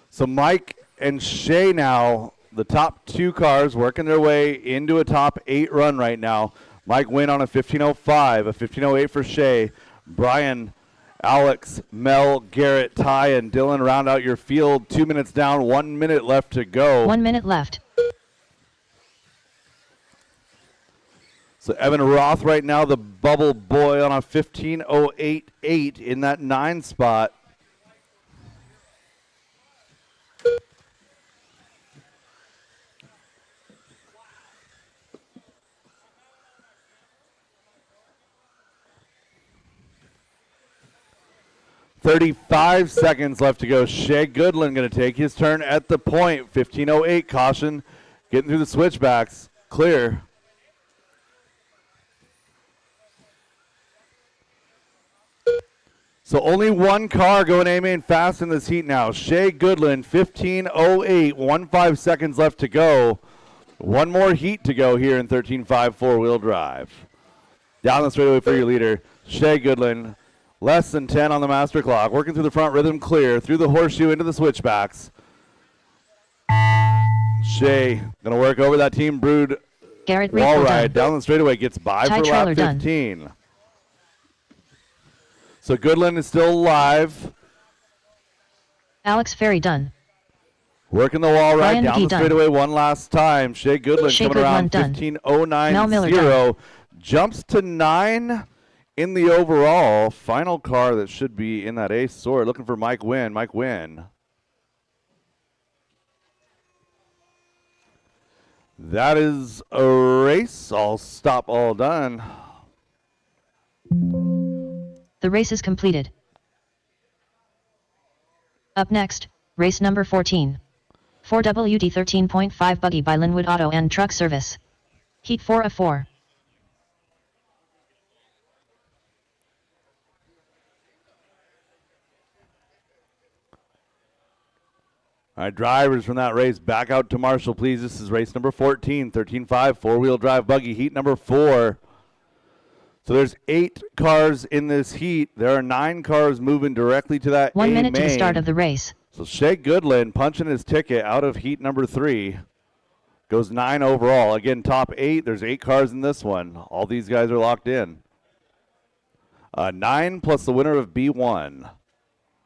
So Mike and Shea now, the top 2 cars working their way into a top 8 run right now. Mike win on a 15.05, a 15.08 for Shea. Brian, Alex, Mel, Garrett, Ty, and Dylan round out your field. 2 minutes down, 1 minute left to go. 1 minute left. So Evan Roth right now, the bubble boy on a 15.088 in that 9 spot. .35 seconds left to go. Shea Goodland going to take his turn at the point. 15.08, caution, getting through the switchbacks. Clear. So only 1 car going A-main fast in this heat now. Shea Goodland, 15.08, 15 seconds left to go. 1 more heat to go here in 13.5 four-wheel drive. Down the straightaway for your leader, Shea Goodland. Less than 10 on the master clock. Working through the front rhythm clear. Through the horseshoe into the switchbacks. Shea going to work over that Team Brood Garrett wall Rietball ride. done. Down the straightaway. Gets by Ty for Trailer lap done. 15. So Goodland is still alive. Alex Ferry done. Working the wall ride. Brian Down McGee the done. straightaway one last time. Shea Goodland Shea coming around Goodland done. Mel Miller 15.090. Jumps to 9. In the overall, final car that should be in that ace sword, looking for Mike Wynn. Mike Wynn. That is a race. All stop, all done. The race is completed. Up next, race number 14. 4WD 13.5 buggy by Linwood Auto and Truck Service. Heat 4 of 4. All right, drivers from that race back out to Marshall, please. This is race number 14, 13.5 four-wheel drive buggy, heat number 4. So there's 8 cars in this heat. There are 9 cars moving directly to that 1 A minute to the main. start of the race. So Shea Goodland punching his ticket out of heat number 3. Goes 9 overall. Again, top 8. There's 8 cars in this one. All these guys are locked in. 9 plus the winner of B1.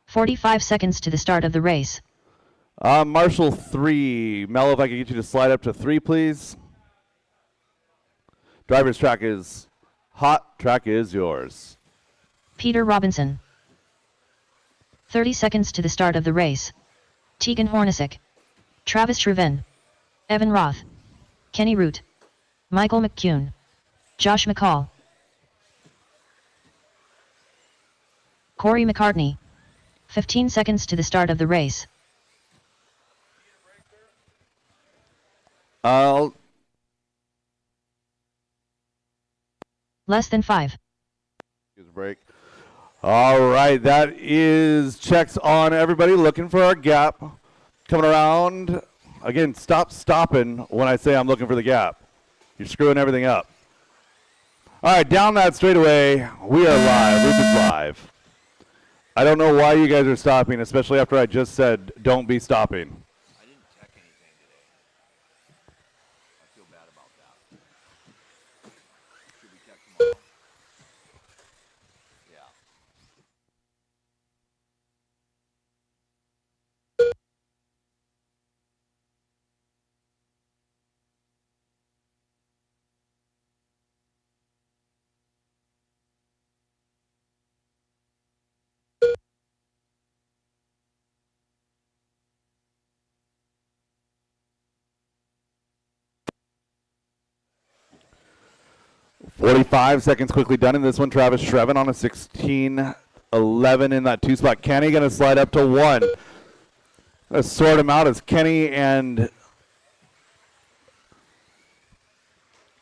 45 seconds to the start of the race. Marshall 3. Mel, if I could get you to slide up to 3, please. Driver's track is hot. Track is yours. Peter Robinson. 30 seconds to the start of the race. Tegan Hornacek. Travis Shriven. Evan Roth. Kenny Root. Michael McCune. Josh McCall. Corey McCartney. 15 seconds to the start of the race. Less than 5. Break. All right, that is checks on everybody looking for our gap. Coming around. Again, stop stopping when I say I'm looking for the gap. You're screwing everything up. All right, down that straightaway, we are live. Loop is live. I don't know why you guys are stopping, especially after I just said don't be stopping. I didn't check anything today. I feel bad about that. Should we check tomorrow? Yeah. 45 seconds quickly done in this one. Travis Shreven on a 16-11 in that 2-spot. Kenny going to slide up to 1. Let's sort him out as Kenny and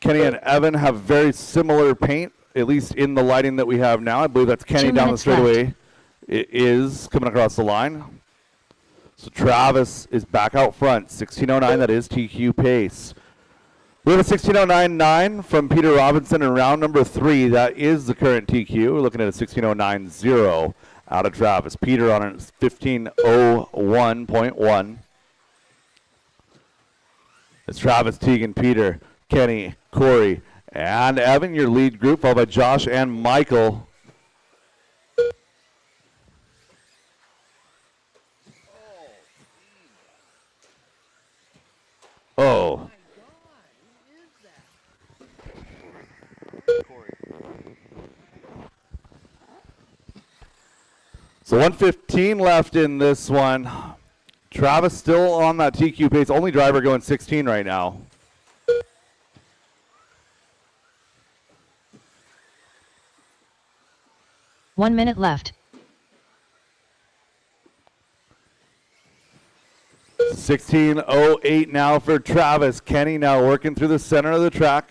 Evan have very similar paint, at least in the lighting that we have now. I believe that's Kenny 2 down the minutes straightaway. left. It is coming across the line. So Travis is back out front. 16:09, that is TQ pace. We have a 16:09.9 from Peter Robinson in round number 3. That is the current TQ. We're looking at a 16:09.0 out of Travis. Peter on a 15:01.1. It's Travis, Tegan, Peter, Kenny, Corey, and Evan, your lead group, followed by Josh and Michael. Oh. So 1:15 left in this one. Travis still on that TQ pace. Only driver going 16 right now. One minute left. 16:08 now for Travis. Kenny now working through the center of the track.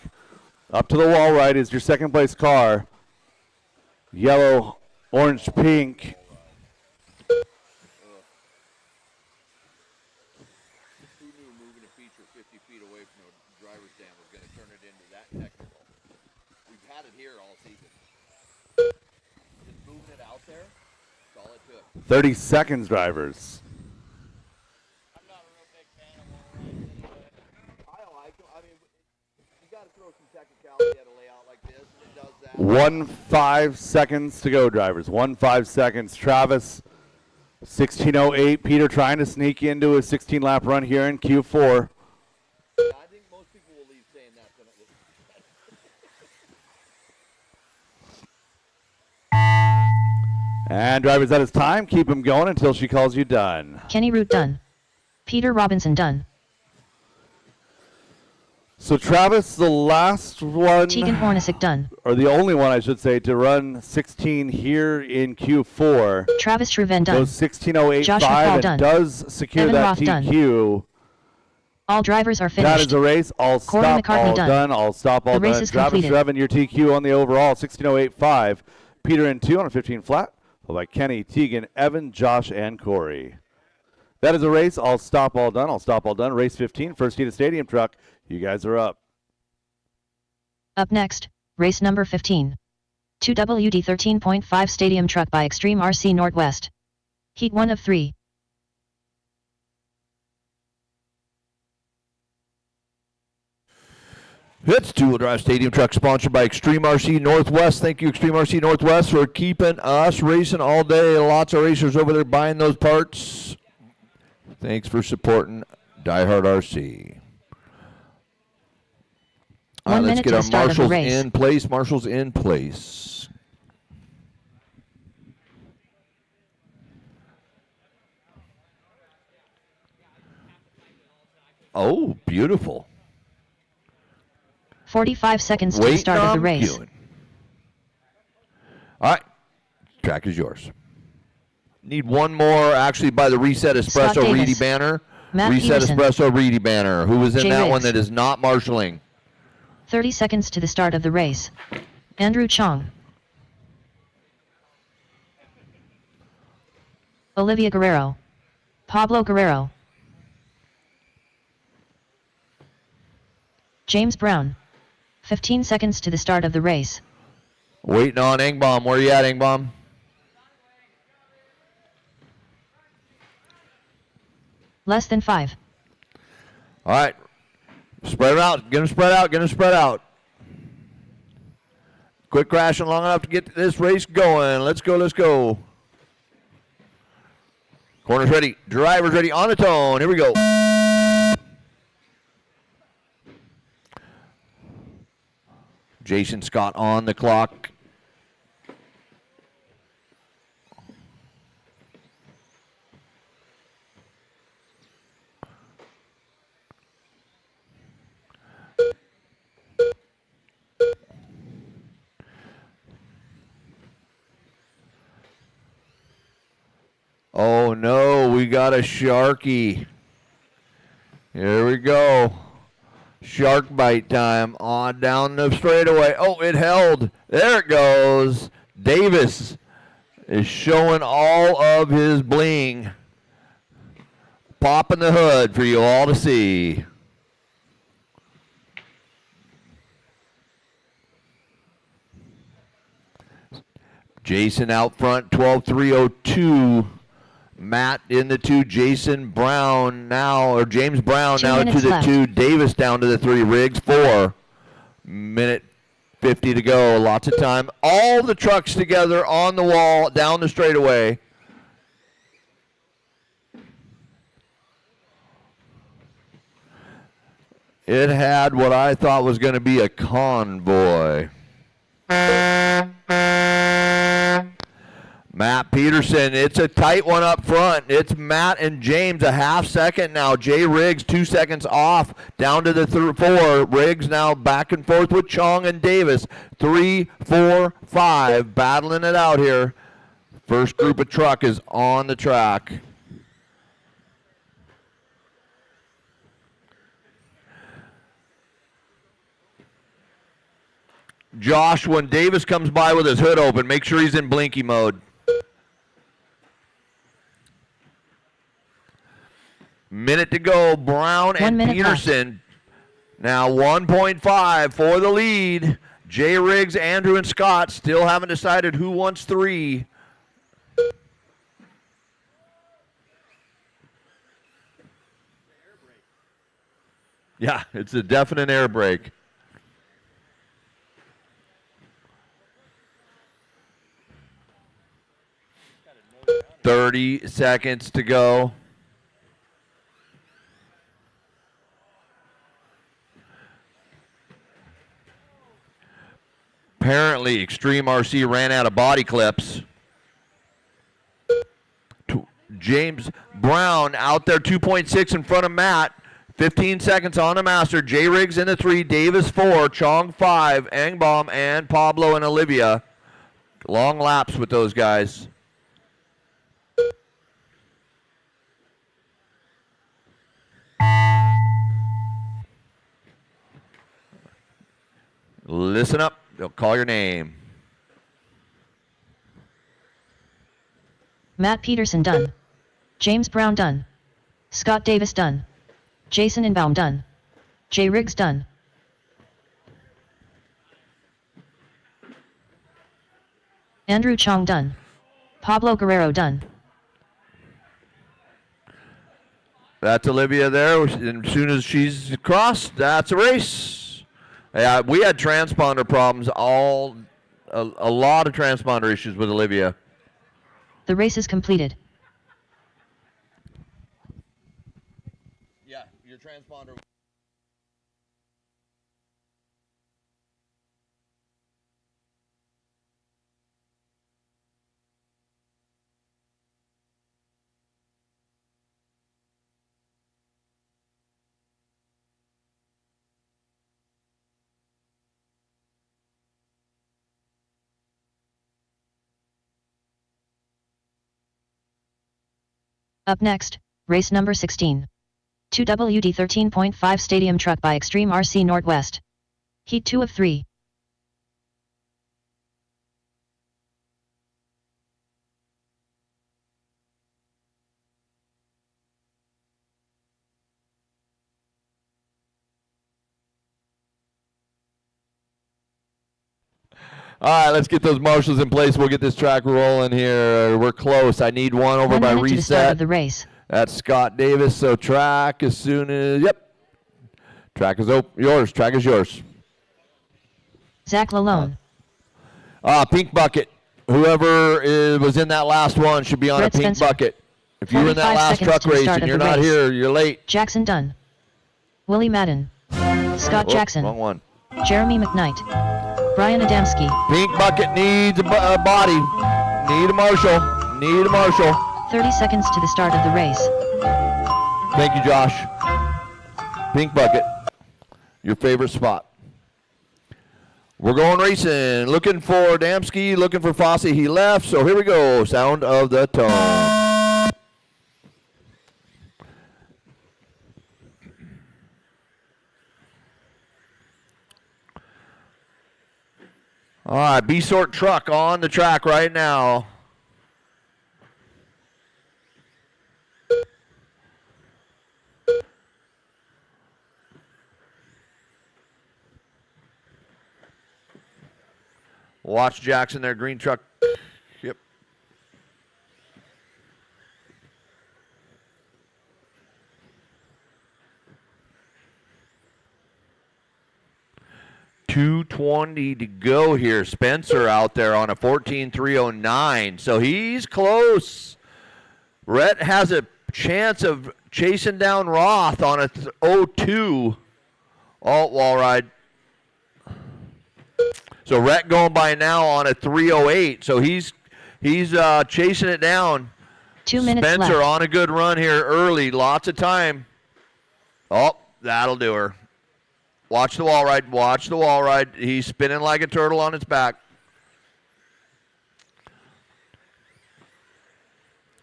Up to the wall right is your second place car. Yellow, orange, pink. Who knew moving a feature 50 feet away from a driver's stand was going to turn it into that technical? We've had it here all season. Just moving it out there, that's all it took. 30 seconds, drivers. I'm not a real big fan of all right. I like them. I mean, you got to throw some technicality at a layout like this, and it does that. 1:05 seconds to go, drivers. 1:05 seconds. Travis, 16:08. Peter trying to sneak into a 16-lap run here in Q4. I think most people will leave saying that tonight. And drivers, that is time. Keep him going until she calls you done. Kenny Root done. Peter Robinson done. So Travis, the last one, Tegan Hornacek done. or the only one, I should say, to run 16 here in Q4. Travis Shriven done. Goes 16:08.5 Josh McCall and done. does secure Evan that Roth TQ. All drivers are That finished. is a race. All Corey stop, McCartney all done. done, all stop, all The race done. is Travis completed. Shreven, your TQ on the overall, 16:08.5. Peter in 2 on a 15 flat, followed by Kenny, Tegan, Evan, Josh, and Corey. That is a race. All stop, all done, all stop, all done. Race 15, first heat of stadium truck. You guys are up. Up next, race number 15. 2 WD 13.5 Stadium Truck by Extreme RC Northwest. Heat 1 of 3. It's two-wheel drive stadium truck sponsored by Extreme RC Northwest. Thank you, Extreme RC Northwest, for keeping us racing all day. Lots of racers over there buying those parts. Thanks for supporting DieHard RC. All right, 1 let's minute get to our the start of the marshals race. in place. Marshals in place. Oh, beautiful. 45 seconds to the Waiting start of the on race. queuing. All right, track is yours. Need one more, actually, by the Reset Scott Espresso Reedy Davis. banner. Matt Reset Peterson. Espresso Reedy banner. Who was in Jay that one Riggs. that is not marshaling? 30 seconds to the start of the race. Andrew Chong. Olivia Guerrero. Pablo Guerrero. James Brown. 15 seconds to the start of the race. Waiting on Engbaum. Where you at, Engbaum? Less than 5. All right. Spread them out. Get them spread out. Get them spread out. Quit crashing long enough to get this race going. Let's go. Let's go. Corners ready. Drivers ready. On the tone. Here we go. Jason Scott on the clock. Oh no, we got a Sharky. Here we go. Shark bite time on down the straightaway. Oh, it held. There it goes. Davis is showing all of his bling. Popping the hood for you all to see. Jason out front, 12.302. Matt in the 2, Jason Brown now, or James Brown 2 now to minutes the left. 2, Davis down to the 3, Riggs 4. Minute 50 to go, lots of time. All the trucks together on the wall, down the straightaway. It had what I thought was going to be a convoy. Matt Peterson, it's a tight one up front. It's Matt and James, a half second now. Jay Riggs, 2 seconds off, down to the 4. Riggs now back and forth with Chong and Davis. 3, 4, 5, battling it out here. First group of truck is on the track. Josh, when Davis comes by with his hood open, make sure he's in blinky mode. Minute to go. Brown 1 and minute Peterson. Now 1.5 for the lead. Jay Riggs, Andrew, and Scott still haven't decided who wants 3. Yeah, it's a definite air brake. .30 seconds to go. Apparently, Extreme RC ran out of body clips. James Brown out there, 2.6 in front of Matt. 15 seconds on the master. Jay Riggs in the 3, Davis 4, Chong 5, Engbaum, and Pablo and Olivia. Long laps with those guys. Listen up. They'll call your name. Matt Peterson done. James Brown done. Scott Davis done. Jason Inbaum done. Jay Riggs done. Andrew Chong done. Pablo Guerrero done. That's Olivia there. And as soon as she's crossed, that's a race. Yeah, we had transponder problems a lot of transponder issues with Olivia. The race is completed. Yeah, your transponder. Up next, race number 16. 2WD 13.5 Stadium Truck by Extreme RC Northwest. Heat 2 of 3. All right, let's get those marshals in place. We'll get this track rolling here. We're close. I need one over 1 by minute to the start reset. of the race. That's Scott Davis. So track as soon as, yep. Track is yours. Track is yours. Zach Lalone. Pink bucket. Whoever was in that last one should be on Brett a pink Spencer. bucket. If you're in that 45 last seconds truck to the race start and of you're the not race. here, you're late. Jackson Dunn. Willie Madden. Scott Whoop, Jackson. Wrong one. Jeremy McKnight. Brian Adamski. Pink bucket needs a body. Need a marshal. Need a marshal. 30 seconds to the start of the race. Thank you, Josh. Pink bucket. Your favorite spot. We're going racing. Looking for Adamski. Looking for Fosse. He left. So here we go. Sound of the tone. All right, B-sort truck on the track right now. Watch Jackson there, green truck. Yep. .220 to go here. Spencer out there on a 14.309. So he's close. Rhett has a chance of chasing down Roth on a 02 alt wall ride. So Rhett going by now on a 308. So he's chasing it down. 2 minutes Spencer left. on a good run here early. Lots of time. Oh, that'll do her. Watch the wall ride. Watch the wall ride. He's spinning like a turtle on its back.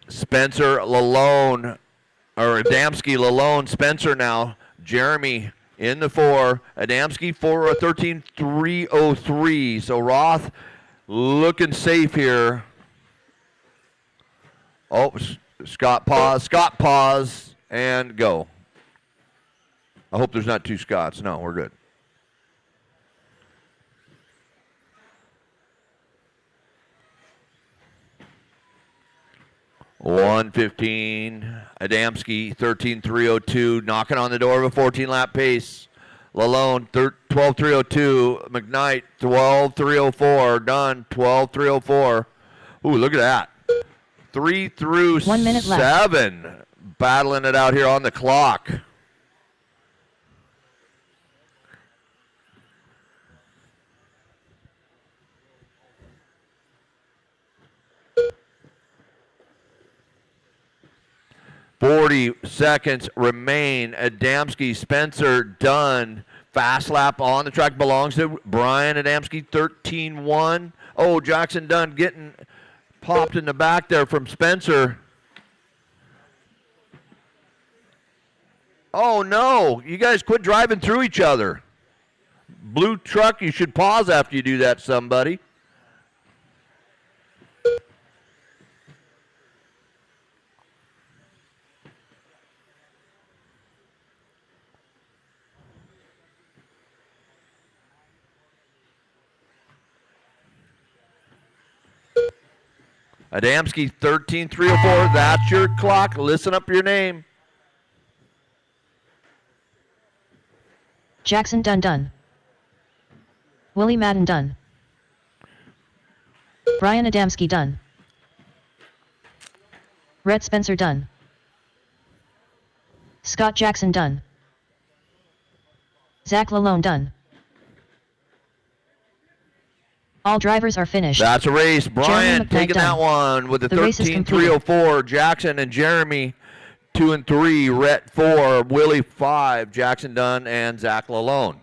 Spencer Lalone, or Adamski Lalone. Spencer now. Jeremy in the 4. Adamski for a 13.303. So Roth looking safe here. Oh, Scott pause, and go. I hope there's not two Scotts. No, we're good. $1:15. Adamski, 13.302, knocking on the door of a 14-lap pace. Lalone, 12.302. McKnight, 12.304. Dunn, 12.304. Ooh, look at that. 3 through 1 minute left. 7. Battling it out here on the clock. .40 seconds remain. Adamski, Spencer, Dunn. Fast lap on the track belongs to Brian Adamski, 13.1. Oh, Jackson Dunn getting popped in the back there from Spencer. Oh, no. You guys quit driving through each other. Blue truck, you should pause after you do that, somebody. Adamski 13,304. That's your clock. Listen up your name. Jackson Dunn done. Willie Madden done. Brian Adamski done. Rhett Spencer done. Scott Jackson done. Zach Lalone done. All drivers are finished. That's a race. Brian McKnight taking that done. one with the The race is 13,304. Jackson and Jeremy 2 and 3. Rhett 4. Willie 5. Jackson Dunn and Zach Lalone.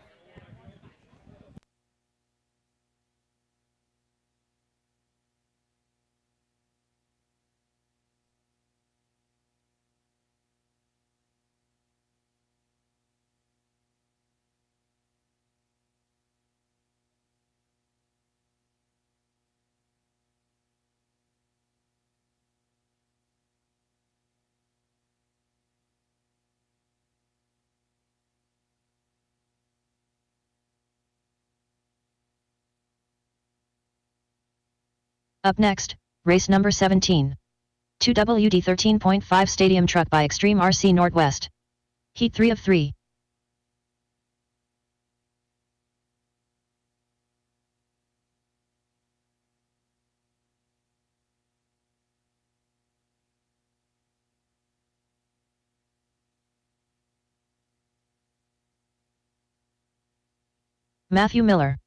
Up next, race number 17. 2WD 13.5 Stadium Truck by Extreme RC Northwest. Heat 3 of 3. Matthew Miller.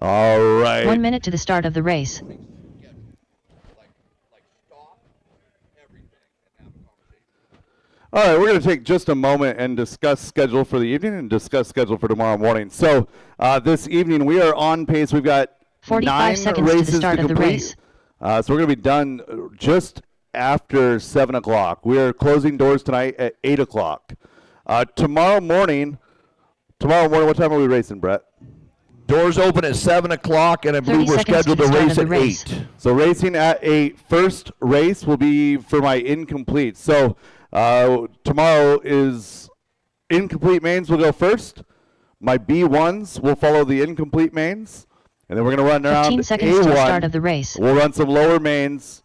All right. 1 minute to the start of the race. Like stop everything and have a conversation. All right, we're going to take just a moment and discuss schedule for the evening and discuss schedule for tomorrow morning. So this evening we are on pace. We've got 45 9 seconds to the races start of the complete. race. So we're going to be done just after 7 o'clock. We are closing doors tonight at 8 o'clock. Tomorrow morning, what time are we racing, Brett? Doors open at 7 o'clock, and I 30 believe we're seconds to scheduled the to start race of at the race. 8. So racing at 8. First race will be for my incomplete. So tomorrow is incomplete mains will go first. My B1s will follow the incomplete mains. And then we're going to run around 15 seconds A1. to the start of the race. We'll run some lower mains,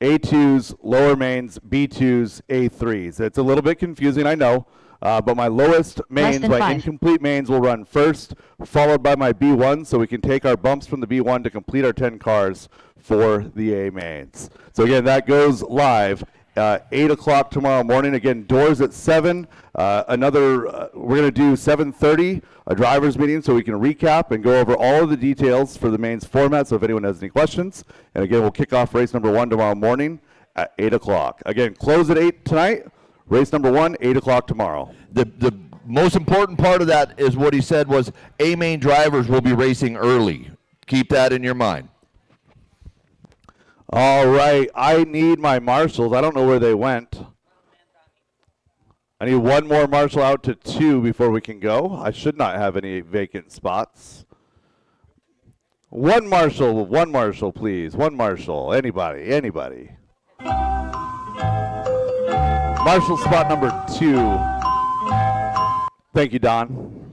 A2s, lower mains, B2s, A3s. It's a little bit confusing, I know. But my lowest mains, than my 5. incomplete mains will run first, followed by my B1, so we can take our bumps from the B1 to complete our 10 cars for the A mains. So again, that goes live 8 o'clock tomorrow morning. Again, doors at 7. We're going to do 7:30, a driver's meeting, so we can recap and go over all of the details for the mains format, so if anyone has any questions. And again, we'll kick off race number 1 tomorrow morning at 8 o'clock. Again, close at 8 tonight. Race number 1, 8 o'clock tomorrow. The most important part of that is what he said was A main drivers will be racing early. Keep that in your mind. All right, I need my marshals. I don't know where they went. I need one more marshal out to 2 before we can go. I should not have any vacant spots. One marshal, please. One marshal. Anybody. Marshal spot number 2. Thank you, Don.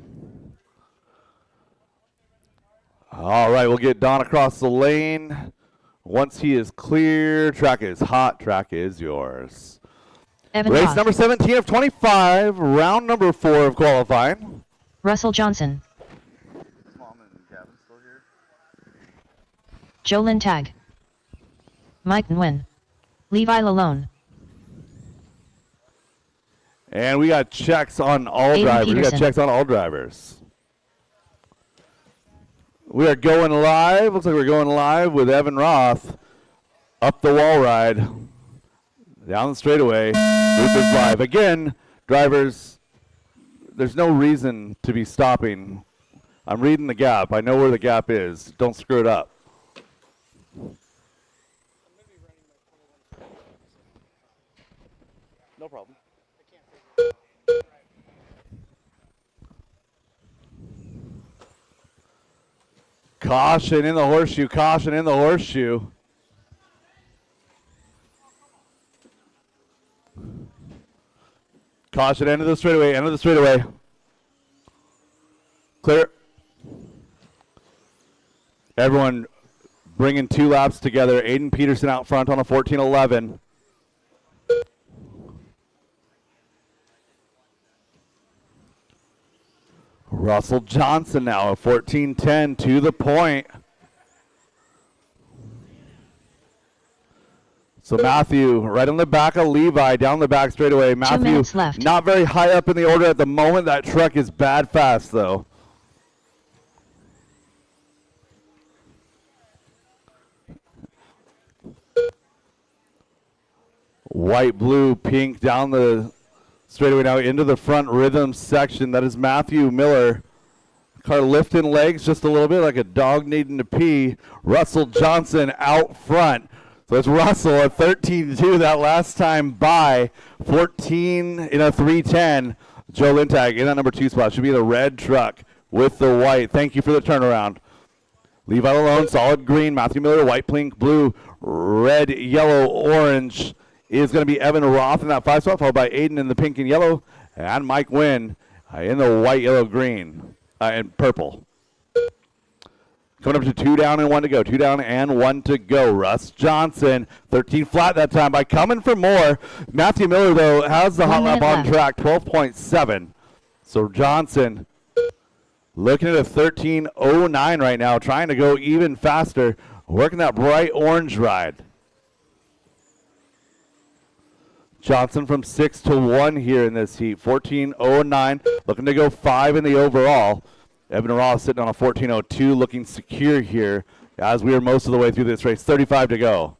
All right, we'll get Don across the lane. Once he is clear, track is hot, track is yours. Evan Race Roth. number 17 of 25, round number 4 of qualifying. Russell Johnson. Jolyn Tag. Mike Nguyen. Levi Lalone. And we got checks on all Aiden drivers. We got Peterson. checks on all drivers. We are going live. Looks like we're going live with Evan Roth. Up the wall ride. Down the straightaway. Loop is live. Again, drivers, there's no reason to be stopping. I'm reading the gap. I know where the gap is. Don't screw it up. No problem. Caution in the horseshoe, caution in the horseshoe. Caution, end of the straightaway, Clear. Everyone bringing 2 laps together. Aiden Peterson out front on a 14:11. Russell Johnson now a 14:10 to the point. So Matthew right on the back of Levi, down the back straightaway. Matthew minutes left. not very high up in the order at the moment. That truck is bad fast though. White, blue, pink down the straightaway now into the front rhythm section. That is Matthew Miller. Car lifting legs just a little bit like a dog needing to pee. Russell Johnson out front. So it's Russell at 13-2 that last time by 14 in a 3:10. Joe Lintag in that number 2 spot. Should be the red truck with the white. Thank you for the turnaround. Levi alone, solid green. Matthew Miller, white, pink, blue, red, yellow, orange is going to be Evan Roth in that 5 spot, followed by Aiden in the pink and yellow, and Mike Wynn in the white, yellow, green, and purple. Coming up to 2 down and 1 to go. 2 down and 1 to go. Russ Johnson, 13 flat that time by coming for more. Matthew Miller, though, has the hot lap on track, 12.7. So Johnson looking at a 13.09 right now, trying to go even faster, working that bright orange ride. Johnson from 6 to 1 here in this heat, 14.09, looking to go 5 in the overall. Evan Roth sitting on a 14.02, looking secure here as we are most of the way through this race. 35 to go.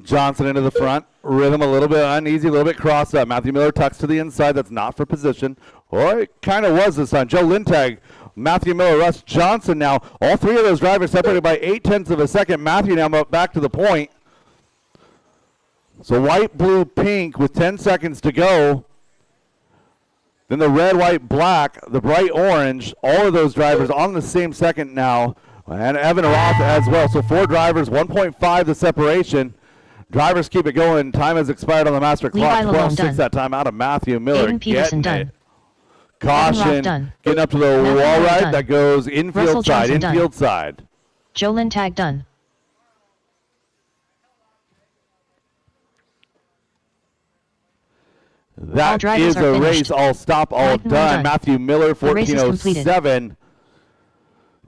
Johnson into the front. Rhythm a little bit uneasy, a little bit crossed up. Matthew Miller tucks to the inside. That's not for position. Or it kind of was this time. Joe Lintag, Matthew Miller, Russ Johnson now. All 3 of those drivers separated by 0.8 of a second. Matthew now back to the point. So white, blue, pink with 10 seconds to go. Then the red, white, black, the bright orange. All of those drivers on the same second now. And Evan Roth as well. So 4 drivers, 1.5 the separation. Drivers keep it going. Time has expired on the master clock. 12.6 that time out of Matthew Miller. Aiden Peterson done. Caution, getting up to the wall ride. That goes infield side, infield side. Joe Lintag done. That is a race. All stop, all done. Matthew Miller, 14.07.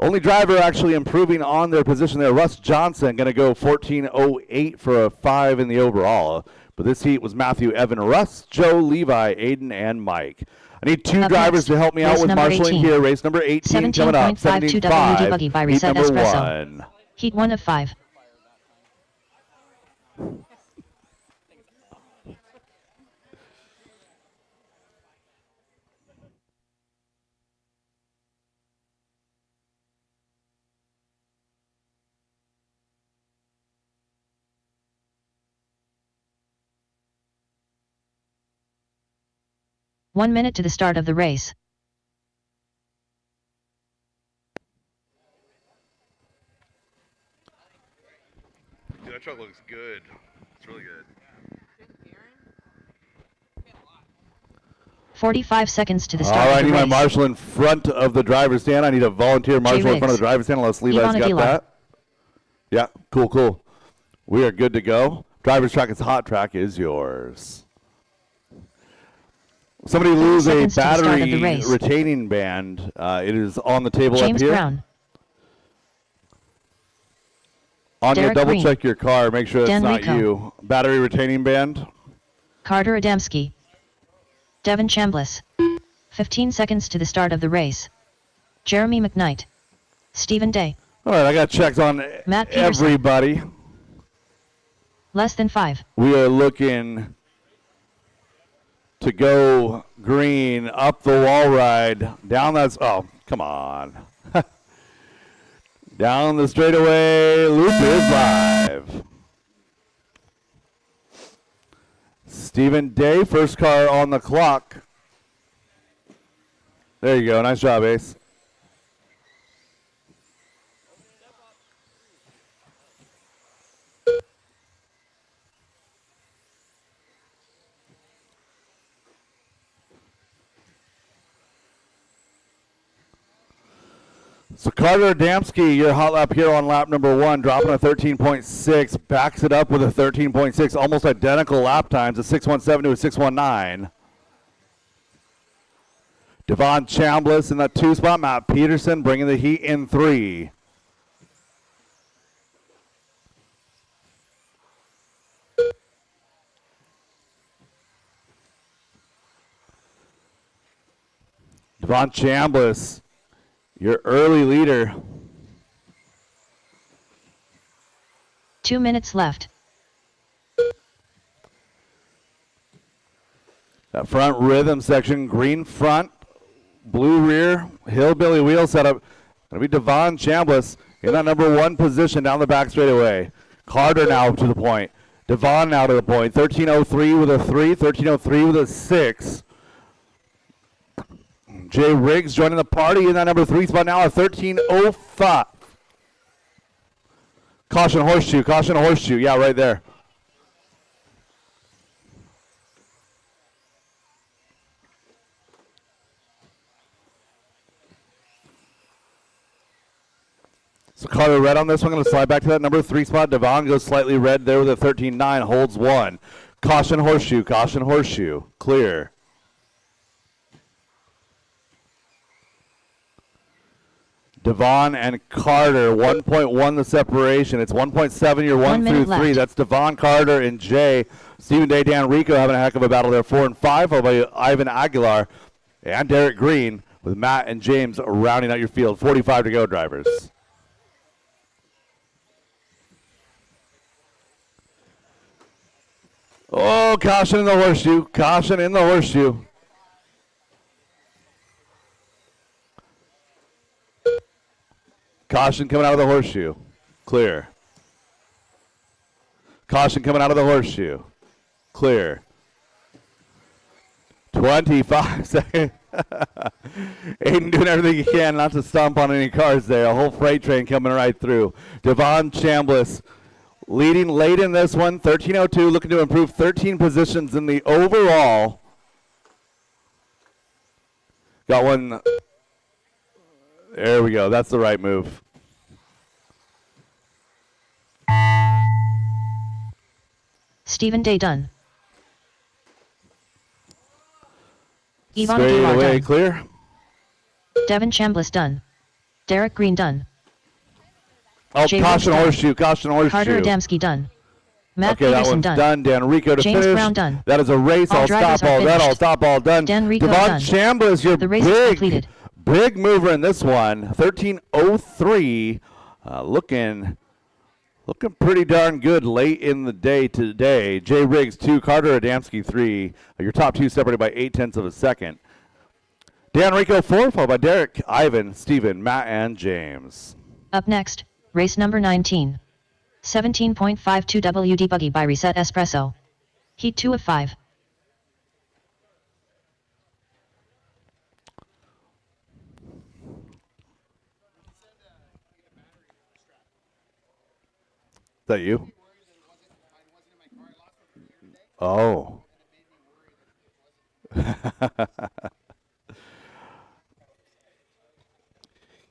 Only driver actually improving on their position there. Russ Johnson going to go 14.08 for a 5 in the overall. But this heat was Matthew, Evan, Russ, Joe, Levi, Aiden, and Mike. I need 2 drivers to help me out with marshalling here. Race number 18 coming up. 17.5. Buggy by Heat Reset number Espresso. 1. Heat 1 of 5. One minute to the start of the race. Dude, that truck looks good. It's really good. 45 seconds to the start of the race. All right, I need my marshal in front of the driver's stand. I need a volunteer marshal in front of the driver's stand unless Levi's got that. Yeah, cool. We are good to go. Driver's track is hot track is yours. Somebody lose a battery retaining band. It is on the table James up here. Brown. Anya, double Green. check your car. Make sure Dan it's not Rico. you. Battery retaining band. Carter Adamski. Devin Chambliss. 15 seconds to the start of the race. Jeremy McKnight. Stephen Day. All right, I got checks on Matt Peterson. everybody. Less than 5. We are looking to go green, up the wall ride, down that, oh, come on. Down the straightaway, loop is live. Stephen Day, first car on the clock. There you go, nice job, Ace. So Carter Adamski, your hot lap hero on lap number 1, dropping a 13.6, backs it up with a 13.6, almost identical lap times, a 6:17 to a 6:19. Devon Chambliss in that 2 spot. Matt Peterson bringing the heat in 3. Devon Chambliss, your early leader. 2 minutes left. That front rhythm section, green front, blue rear, hillbilly wheel setup. Going to be Devon Chambliss in that number 1 position down the back straightaway. Carter now to the point. Devon now to the point. 13:03 with a 3, 13:03 with a 6. Jay Riggs joining the party in that number 3 spot now at 13:05. Caution horseshoe. Yeah, right there. So Carter red on this one, going to slide back to that number 3 spot. Devon goes slightly red there with a 13:09, holds 1. Caution horseshoe, clear. Devon and Carter, 1.1 the separation. It's 1.7, you're 1 through 3. Left. That's Devon, Carter, and Jay. Stephen Day, Dan Rico having a heck of a battle there. 4 and 5, followed by Ivan Aguilar and Derek Green, with Matt and James rounding out your field. 45 to go, drivers. Oh, caution in the horseshoe. Caution coming out of the horseshoe. Clear. Caution coming out of the horseshoe. Clear. 25 seconds. Aiden doing everything he can not to stomp on any cars there. A whole freight train coming right through. Devon Chambliss leading late in this one. 13:02, looking to improve 13 positions in the overall. Got one. There we go. That's the right move. Stephen Day done. Ivan Straight Aguilar away, done. clear. Devon Chambliss done. Derek Green done. Oh, Jay caution Riggs done. horseshoe. Carter Adamski done. Matt Okay, that Peterson one's done. done. Dan Rico to James finish. Brown done. That is a race. All I'll drivers stop are all that. I'll finished. stop all done. Dan Rico Devon done. Chambliss, your The race is completed. big mover in this one. 13:03. Looking pretty darn good late in the day today. Jay Riggs 2, Carter Adamski 3. Your top 2 separated by 0.8 of a second. Dan Rico 4, followed by Derek, Ivan, Steven, Matt, and James. Up next, race number 19. 17.52 WD Buggy by Reset Espresso. Heat 2 of 5. Is that you? Oh.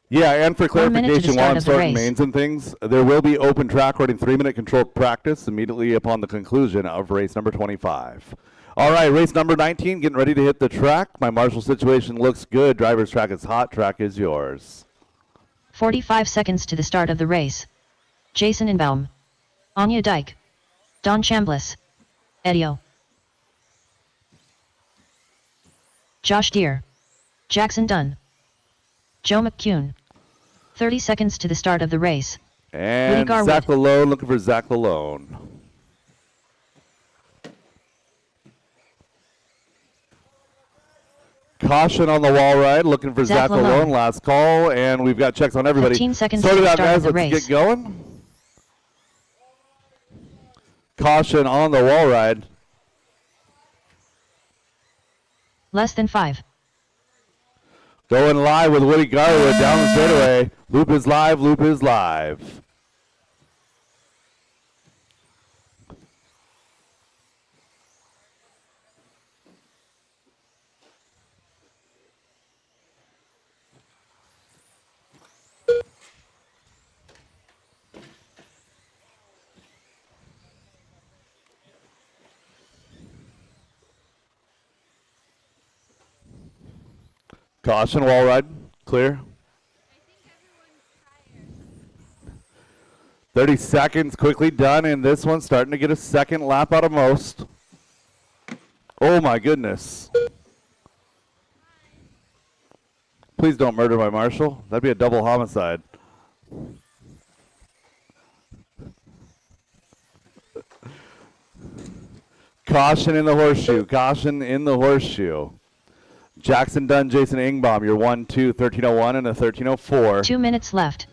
Yeah, and for 1 minute to the clarification, start while I'm of the starting race. mains and things, there will be open track running 3-minute controlled practice immediately upon the conclusion of race number 25. All right, race number 19, getting ready to hit the track. My marshal situation looks good. Driver's track is hot. Track is yours. 45 seconds to the start of the race. Jason Inbaum. Anya Dyke. Don Chambliss. Edio. Josh Deere. Jackson Dunn. Joe McCune. 30 seconds to the start of the race. And Garwood. Zach Lalone, looking for Zach Lalone. Caution on the wall ride, looking for Zach Zach Lalone. Lalone. Last call, and we've got checks on everybody. 15 seconds Sort to it the out, start of guys. the Let's race. get going. Caution on the wall ride. Less than 5. Going live with Woody Garwood down the straightaway. Loop is live, loop is live. Caution, wall ride, clear. 30 seconds, quickly done, and this one's starting to get a second lap out of most. Oh my goodness. Please don't murder my marshal. That'd be a double homicide. Caution in the horseshoe. Caution in the horseshoe. Jackson Dunn, Jason Ingbaum, your 1-2, 1301 and a 1304. 2 minutes left.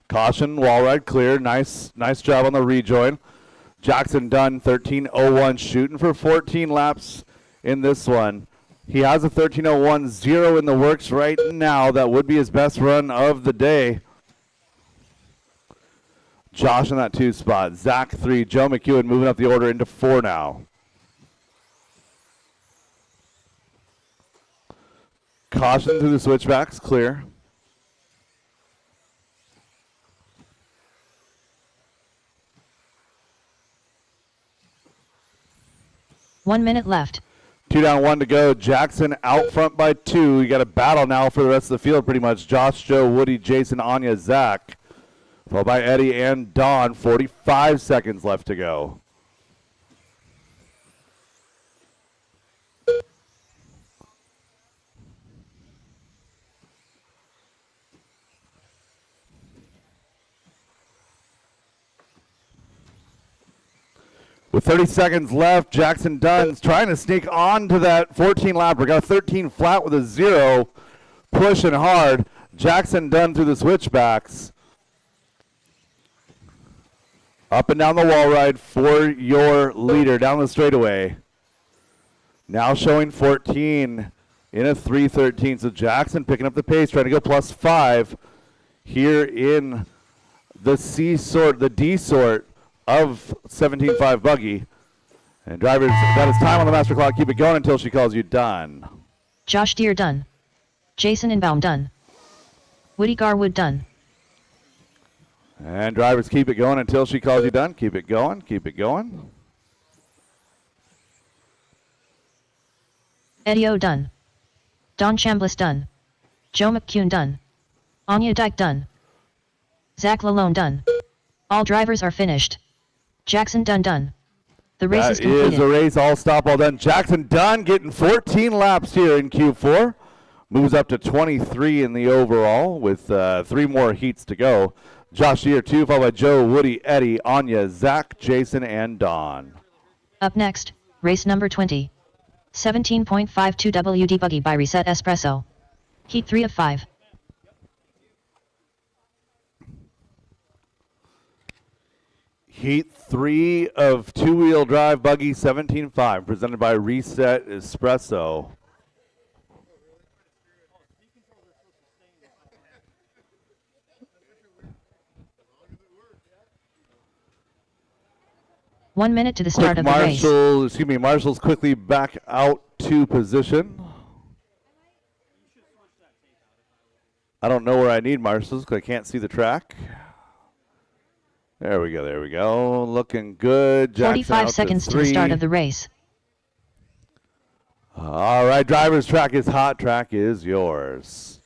Caution, wall ride clear. Nice job on the rejoin. Jackson Dunn, 13:01, shooting for 14 laps in this one. He has a 13:01.0 in the works right now. That would be his best run of the day. Josh in that 2 spot. Zach 3. Joe McEwen moving up the order into 4 now. Caution through the switchbacks, clear. One minute left. 2 down, 1 to go. Jackson out front by 2. You got a battle now for the rest of the field pretty much. Josh, Joe, Woody, Jason, Anya, Zach. Followed by Eddie and Don. 45 seconds left to go. With 30 seconds left, Jackson Dunn's trying to sneak on to that 14 lapper. Got a 13 flat with a 0, pushing hard. Jackson Dunn through the switchbacks. Up and down the wall ride for your leader down the straightaway. Now showing 14 in a 3:13. So Jackson picking up the pace, trying to go +5 here in the C sort, the D sort of 17.5 buggy. And drivers, that is time on the master clock. Keep it going until she calls you done. Josh Deere done. Jason Inbaum done. Woody Garwood done. And drivers, keep it going until she calls you done. Keep it going, keep it going. Eddie O done. Don Chambliss done. Joe McCune done. Anya Dyke done. Zach Lalone done. All drivers are finished. Jackson Dunn done. The race is completed. That is the race, all stop, all done. Jackson Dunn getting 14 laps here in Q4. Moves up to 23 in the overall with 3 more heats to go. Josh Deere 2, followed by Joe, Woody, Eddie, Anya, Zach, Jason, and Don. Up next, race number 20. 17.52 WD Buggy by Reset Espresso. Heat 3 of 5. Heat 3 of 2-wheel drive buggy 17.5, presented by Reset Espresso. One minute to the start of the race. Marshall's quickly back out to position. I don't know where I need Marshall's because I can't see the track. There we go, there we go. Looking good. Jackson 45 seconds to the start of the race. All right, driver's track is hot. Track is yours.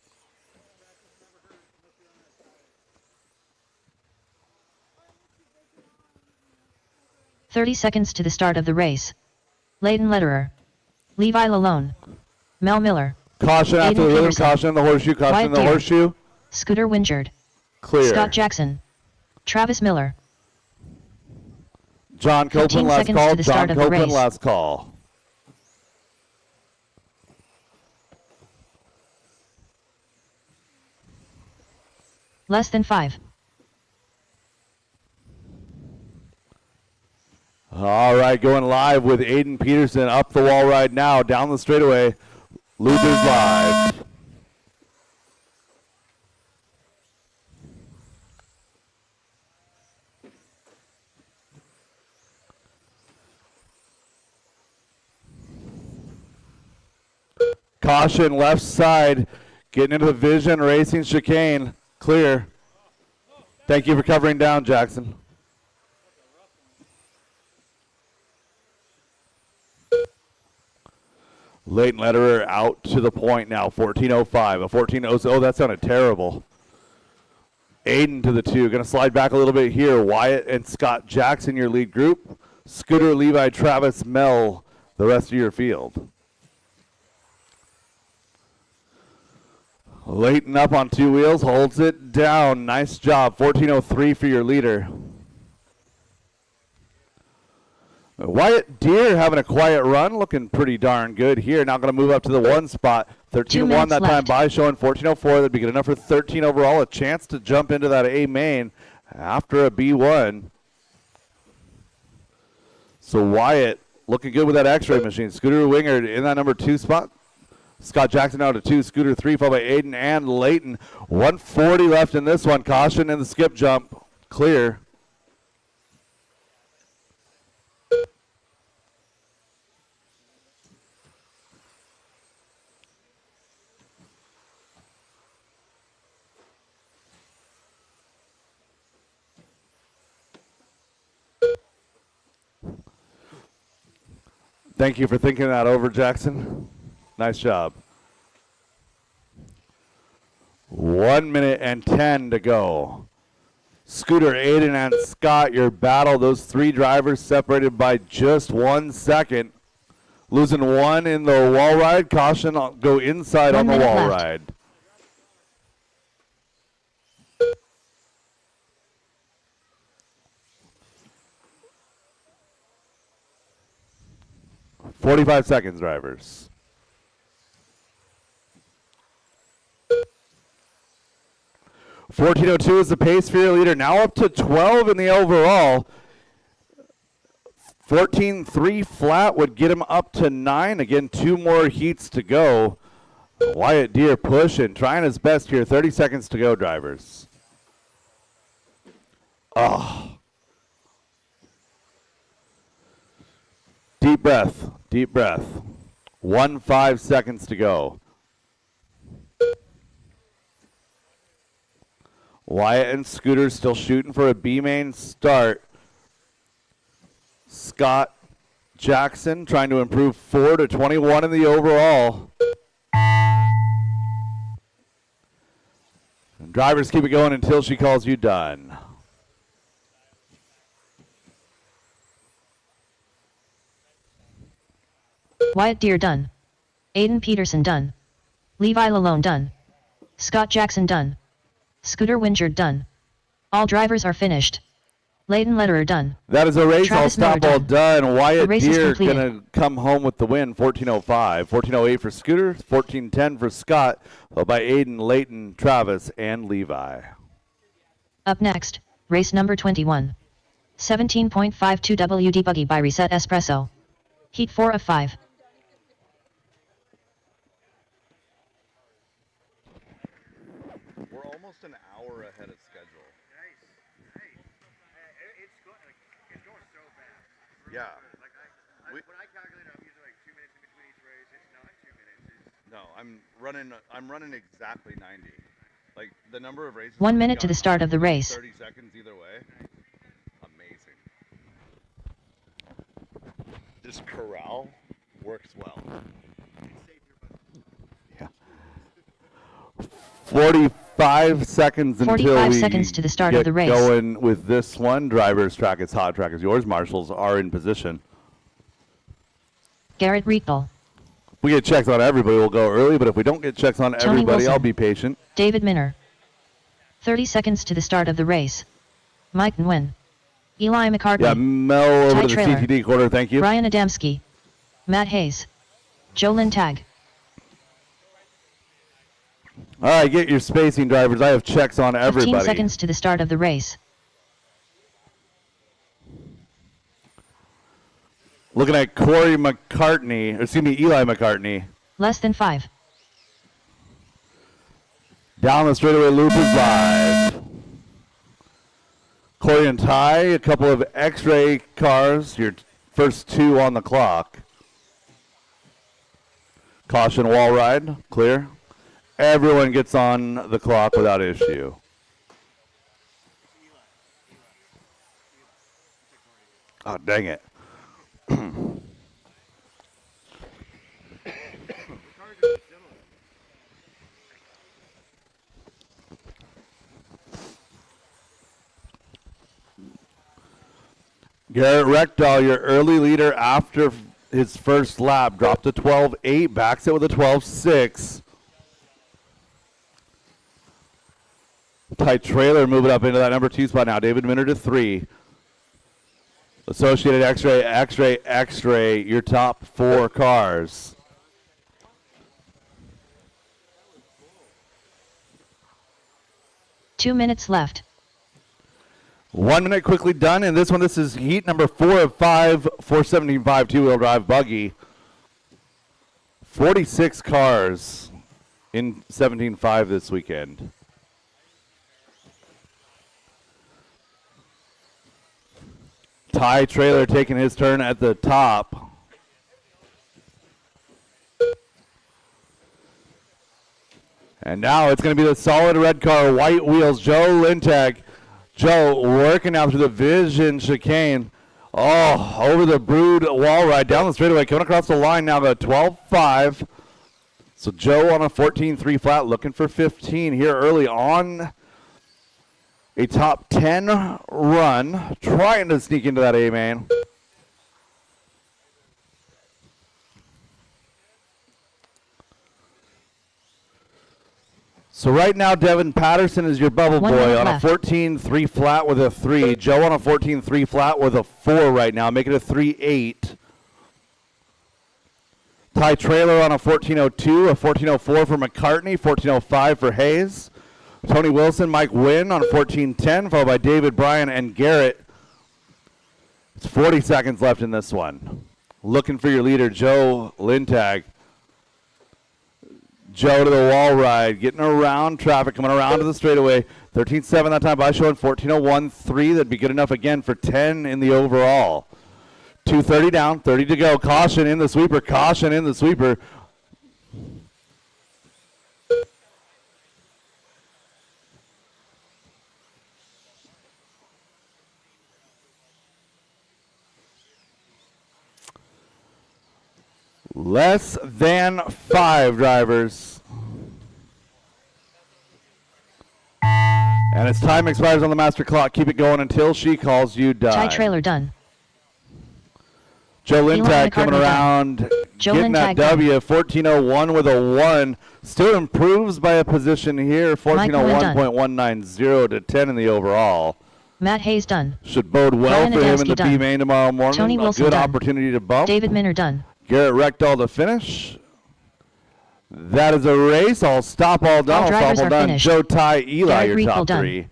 30 seconds to the start of the race. Leighton Lederer. Levi Lalone. Mel Miller. Caution after the rhythm, caution in the horseshoe, caution in the horseshoe. Scooter Wingard. Clear. Scott Jackson. Travis Miller. John Copeland, last call. John Copeland, last call. Less than 5. All right, going live with Aiden Peterson up the wall ride now, down the straightaway. Losers live. Caution left side. Getting into the Vision Racing chicane. Clear. Thank you for covering down, Jackson. Leighton Lederer out to the point now. 14.05. A 14.06. Oh, that sounded terrible. Aiden to the 2. Going to slide back a little bit here. Wyatt and Scott Jackson, your lead group. Scooter, Levi, Travis, Mel, the rest of your field. Leighton up on 2 wheels, holds it down. Nice job. 14.03 for your leader. Wyatt Deer having a quiet run, looking pretty darn good here. Now going to move up to the 1 spot. 13.1 that time by, showing 14.04. That'd be good enough for 13 overall. A chance to jump into that A main after a B1. So Wyatt looking good with that X-ray machine. Scooter Wingard in that number 2 spot. Scott Jackson out to 2. Scooter 3, followed by Aiden and Leighton. 140 left in this one. Caution in the skip jump. Clear. Thank you for thinking that over, Jackson. Nice job. 1 minute and 10 to go. Scooter, Aiden, and Scott, your battle. Those 3 drivers separated by just 1 second. Losing 1 in the wall ride. Caution, go inside on the wall ride. .45 seconds, drivers. .14.02 is the pace for your leader. Now up to 12 in the overall. 14.3 flat would get him up to 9. Again, 2 more heats to go. Wyatt Deer pushing, trying his best here. 30 seconds to go, drivers. Oh. Deep breath, deep breath. 15 seconds to go. Wyatt and Scooter still shooting for a B-main start. Scott Jackson trying to improve 4 to 21 in the overall. And drivers keep it going until she calls you done. Wyatt Deer done. Aiden Peterson done. Levi Lalone done. Scott Jackson done. Scooter Wingard done. All drivers are finished. Leighton Lederer done. That is a race. Travis All stop, Miller all done. Wyatt Deer completed. going to come home with the win. 14.05. 14.08 for Scooter. 14.10 for Scott. Followed by Aiden, Leighton, Travis, and Levi. Up next, race number 21. 17.52 WD Buggy by Reset Espresso. Heat 4 of 5. We're almost an hour ahead of schedule. Nice. Hey, it's going so fast. Yeah. Like when I calculate it, I'm usually like 2 minutes in between each race. It's not 2 minutes. It's No, I'm running exactly 90. Like the number of races. 1 minute to the start of the race. 30 seconds either way. Amazing. This corral works well. Yeah. 45 seconds until 45 we seconds to the start of get the race. Going with this one. Driver's track is hot. Track is yours. Marshals are in position. Garrett Riegel. If we get checks on everybody, we'll go early, but if we don't get checks on Tony everybody, Wilson. I'll be patient. David Minner. 30 seconds to the start of the race. Mike Nguyen. Eli McCartney. Yeah, Mel over Ty to the Trailer. CTD quarter. Thank you. Ryan Adamski. Matt Hayes. Jolyn Tag. All right, get your spacing, drivers. I have checks on 15 everybody. seconds to the start of the race. Looking at Eli McCartney. Less than 5. Down the straightaway loop is live. Corey and Ty, a couple of X-ray cars, your first 2 on the clock. Caution wall ride, clear. Everyone gets on the clock without issue. Oh, dang it. Garrett Reckdahl, your early leader after his first lap, dropped to 12.8, backs it with a 12.6. Ty Trailer moving up into that number 2 spot now. David Minner to 3. Associated X-Ray, X-Ray, X-Ray, your top 4 cars. Two minutes left. 1 minute quickly done, and this is heat number 4 of 5, 417.5 two-wheel drive buggy. 46 cars in 17.5 this weekend. Ty Trailer taking his turn at the top. And now it's going to be the solid red car, white wheels, Joe Lintag. Joe working out through the Vision chicane. Oh, over the Brood wall ride, down the straightaway, coming across the line now to 12.5. So Joe on a 14.3 flat, looking for 15 here early on. A top 10 run, trying to sneak into that A-main. So right now, Devin Patterson is your bubble 1 boy minute on left. a 14.3 flat with a 3. Joe on a 14.3 flat with a 4 right now, making it a 3.8. Ty Trailer on a 14.02, a 14.04 for McCartney, 14.05 for Hayes. Tony Wilson, Mike Wynn on 14.10, followed by David, Bryan, and Garrett. It's 40 seconds left in this one. Looking for your leader, Joe Lintag. Joe to the wall ride, getting around traffic, coming around to the straightaway. 13.7 that time by showing 14.01.3. That'd be good enough again for 10 in the overall. 2:30 down, 30 to go. Caution in the sweeper, caution in the sweeper. Less than 5 drivers. And its time expires on the master clock. Keep it going until she calls you done. Ty Trailer done. Joe Elon Lintag McCartney coming done. around, Joe getting that Lintag done. W. 14.01 with a 1. Still improves by a position here. Mike Wynn done. 14.190 to 10 in the overall. Matt Hayes done. Should bode well Ryan for him in the Adamski done. B-main tomorrow morning. Tony a Wilson good done. opportunity to bump. David Minner done. Garrett Reckdahl to finish. That is a race. All stop, all done. All All drivers stop, all are done. finished. Joe, Ty, Eli, Garrett your Rico top done. 3.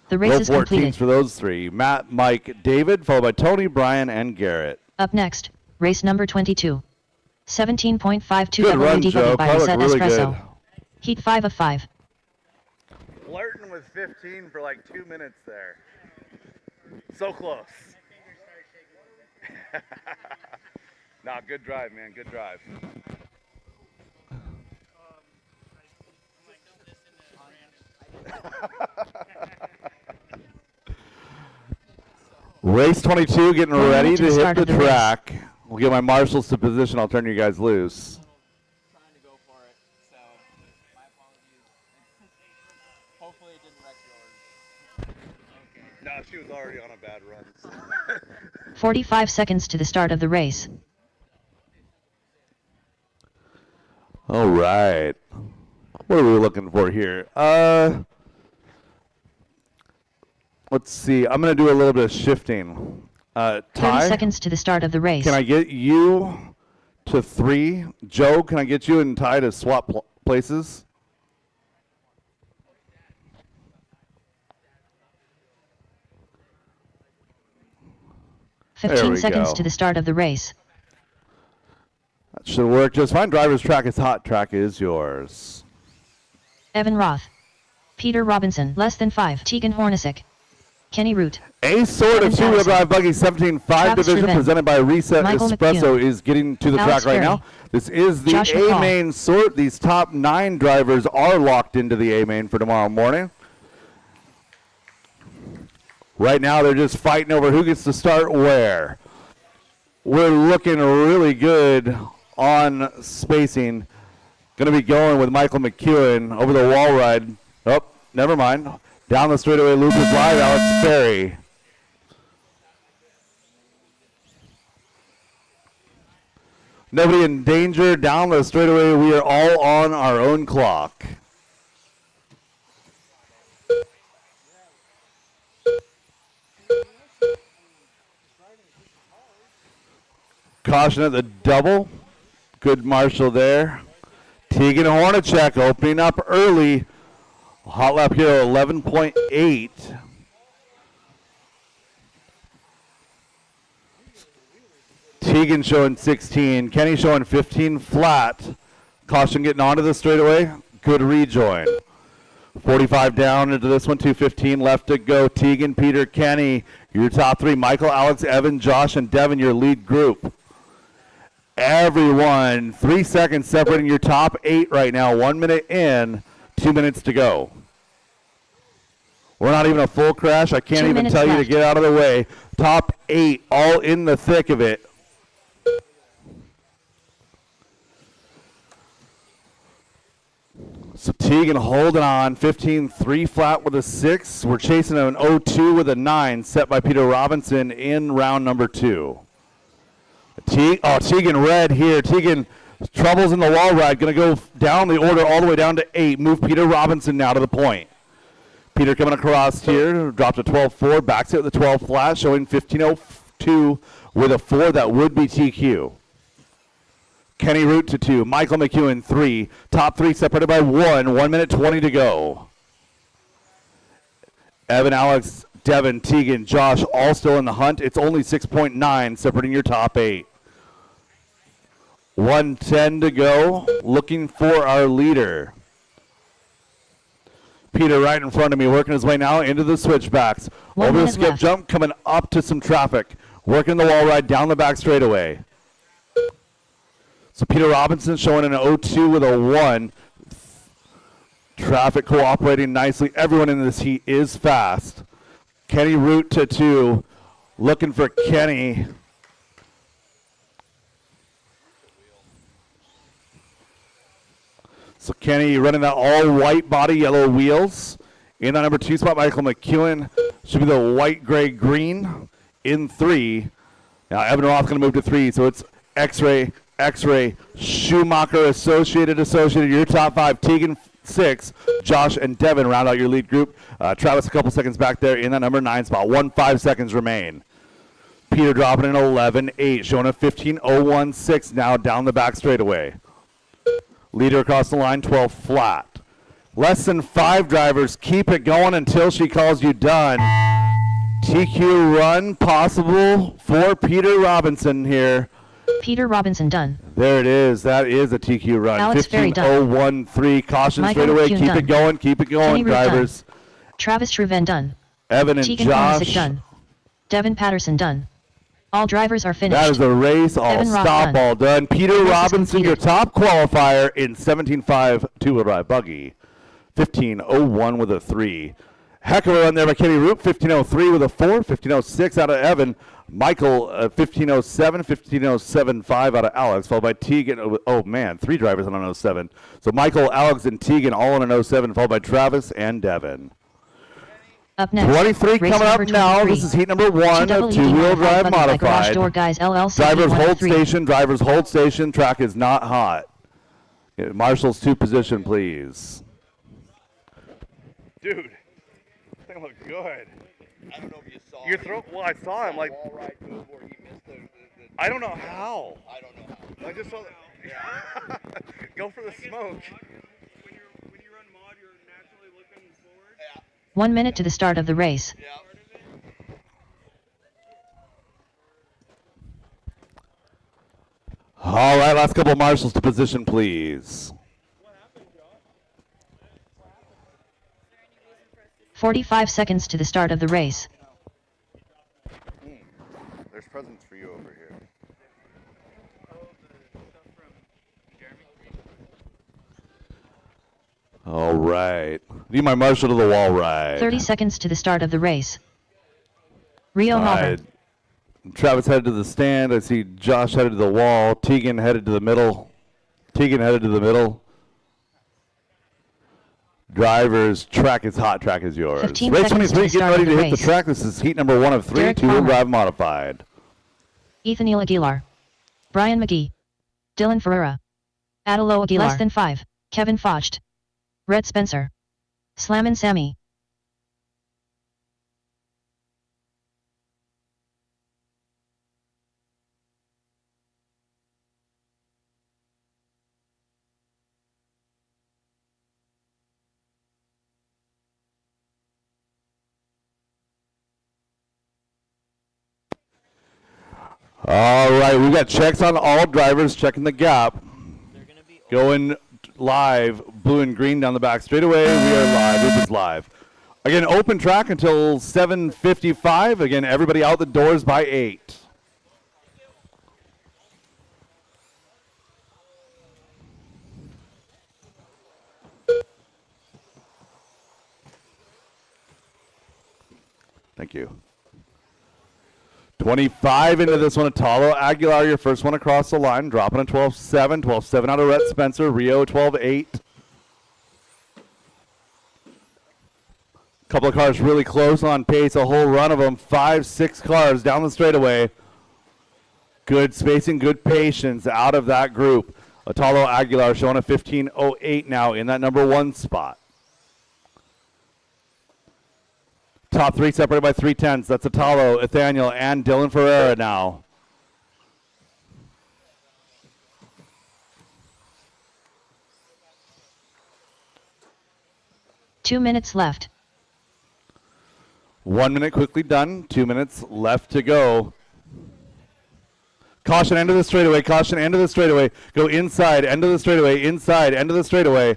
The race Low is 14s completed. for those 3. Matt, Mike, David, followed by Tony, Bryan, and Garrett. Up next, race number 22. 17.52 Good run, WD Joe. by Car looked Set really Espresso. good. Heat 5 of 5. Flirting with 15 for like 2 minutes there. So close. Nah, good drive, man. Good drive. Race 22 getting 1 ready minute to to the hit start the of the race. track. We'll get my marshals to position. I'll turn you guys loose. Trying to go for it, so my apologies. Hopefully it didn't wreck yours. No, she was already on a bad run. 45 seconds to the start of the race. All right. What are we looking for here? Let's see. I'm going to do a little bit of shifting. 30 Ty, seconds to the start of the race. can I get you to 3? Joe, can I get you and Ty to swap places? There 15 we seconds go. to the start of the race. That should work just fine. Driver's track is hot. Track is yours. Evan Roth. Peter Robinson. Less than 5. Tegan Hornacek. Kenny Root. A sort of Evan two-wheel Allison. drive buggy 17.5 Travis division Ruben. presented by Reset Michael Espresso McCune. is getting to the Alex track right Ferry. now. This is the Josh McCall. A-main sort. These top 9 drivers are locked into the A-main for tomorrow morning. Right now they're just fighting over who gets to start where. We're looking really good on spacing. Going to be going with Michael McEwen over the wall ride. Oh, never mind. Down the straightaway loop is live, Alex Ferry. Nobody in danger. Down the straightaway, we are all on our own clock. Caution at the double. Good marshal there. Tegan Hornacek opening up early. Hot lap here, 11.8. Tegan showing 16. Kenny showing 15 flat. Caution getting onto the straightaway. Good rejoin. 45 down into this one, 2:15 left to go. Tegan, Peter, Kenny, your top 3. Michael, Alex, Evan, Josh, and Devin, your lead group. Everyone, 3 seconds separating your top 8 right now. 1 minute in, 2 minutes to go. We're not even a full crash. I can't 2 even minutes tell you to left. get out of the way. Top 8, all in the thick of it. So Tegan holding on, 15-3 flat with a 6. We're chasing an 0-2 with a 9, set by Peter Robinson in round number 2. Tegan red here. Tegan troubles in the wall ride. Going to go down the order all the way down to 8. Move Peter Robinson now to the point. Peter coming across here. Dropped a 12-4. Backs it with the 12 flat. Showing 15.02 with a 4. That would be TQ. Kenny Root to 2. Michael McEwen 3. Top 3 separated by 1. 1 minute 20 to go. Evan, Alex, Devin, Tegan, Josh, all still in the hunt. It's only 6.9 separating your top 8. 1:10 to go. Looking for our leader. Peter right in front of me, working his way now into the switchbacks. 1 Over the minute skip left. jump, coming up to some traffic. Working the wall ride down the back straightaway. So Peter Robinson showing an 0-2 with a 1. Traffic cooperating nicely. Everyone in this heat is fast. Kenny Root to 2. Looking for Kenny. So Kenny running that all white body, yellow wheels. In that number 2 spot, Michael McEwen. Should be the white, gray, green in 3. Now Evan Roth going to move to 3. So it's X-Ray, X-Ray, Schumacher, Associated, your top 5. Tegan 6, Josh and Devin round out your lead group. Travis a couple seconds back there in that number 9 spot. 5 seconds remain. Peter dropping an 11.8, showing a 15.016 now down the back straightaway. Leader across the line, 12 flat. Less than 5 drivers. Keep it going until she calls you done. TQ run possible for Peter Robinson here. Peter Robinson done. There it is. That is a TQ run. Alex Ferry done. 15.013. Caution Michael straight away. McCune Keep done. it going. Keep it going, Kenny Root drivers. done. Travis Truven done. Evan and Tegan Josh. Hornacek done. Devin Patterson done. All drivers are finished. That is a race. All Evan Roth stop, done. all done. Peter Race is Robinson, your completed. top qualifier in 17.5 two-wheel drive buggy. 15.01 with a 3. Heck of a run there by Kenny Root. 15.03 with a 4. 15.06 out of Evan. Michael, 15.07. 15.075 out of Alex, followed by Tegan. Oh, man, 3 drivers on an 07. So Michael, Alex, and Tegan all on an 07, followed by Travis and Devin. Up next. 23 race coming up number now. 23. This is heat number 1 of TWD two-wheel drive buggy by Garage modified. Door Guys LLC. Drivers hold 103. station. Drivers hold station. Track is not hot. Marshals to position, please. Dude, they look good. I don't know if you saw Your it. throat. Well, I saw him. Like, Wall right move where he missed the I don't know how. I don't know how. I just saw that. Go for the smoke. When you run mod, you're naturally looking forward. Yeah. 1 minute to the start of the race. Yeah. All right, last couple of marshals to position, please. 45 seconds to the start of the race. presents for you over here. All right. Need my marshal to the wall ride. 30 seconds to the start of the race. Rio Malvern. Travis headed to the stand. I see Josh headed to the wall. Tegan headed to the middle. Drivers, track is hot, track is yours. 15 Race seconds 23, to getting start ready of to the hit the race. track. This is heat number 1 of 3, Derek two-wheel Palmer. drive modified. Ethan Aguilar. Brian McGee. Dylan Ferreira. Adelo Aguilar. Less than 5. Kevin Focht. Red Spencer. Slammin' Sammy. All right, we got checks on all drivers, checking the gap. Going live, blue and green down the back straightaway. We are live. This is live. Again, open track until 7:55. Again, everybody out the doors by 8. Thank you. 25 into this one. Atalo Aguilar, your first one across the line, dropping a 12-7. 12-7 out of Rhett Spencer. Rio 12-8. Couple of cars really close on pace. A whole run of them. 5-6 cars down the straightaway. Good spacing, good patience out of that group. Atalo Aguilar showing a 15.08 now in that number 1 spot. Top 3 separated by 3/10. That's Atalo, Nathaniel, and Dylan Ferreira now. Two minutes left. 1 minute quickly done. 2 minutes left to go. Caution, end of the straightaway. Caution, end of the straightaway. Go inside, end of the straightaway. Inside, end of the straightaway.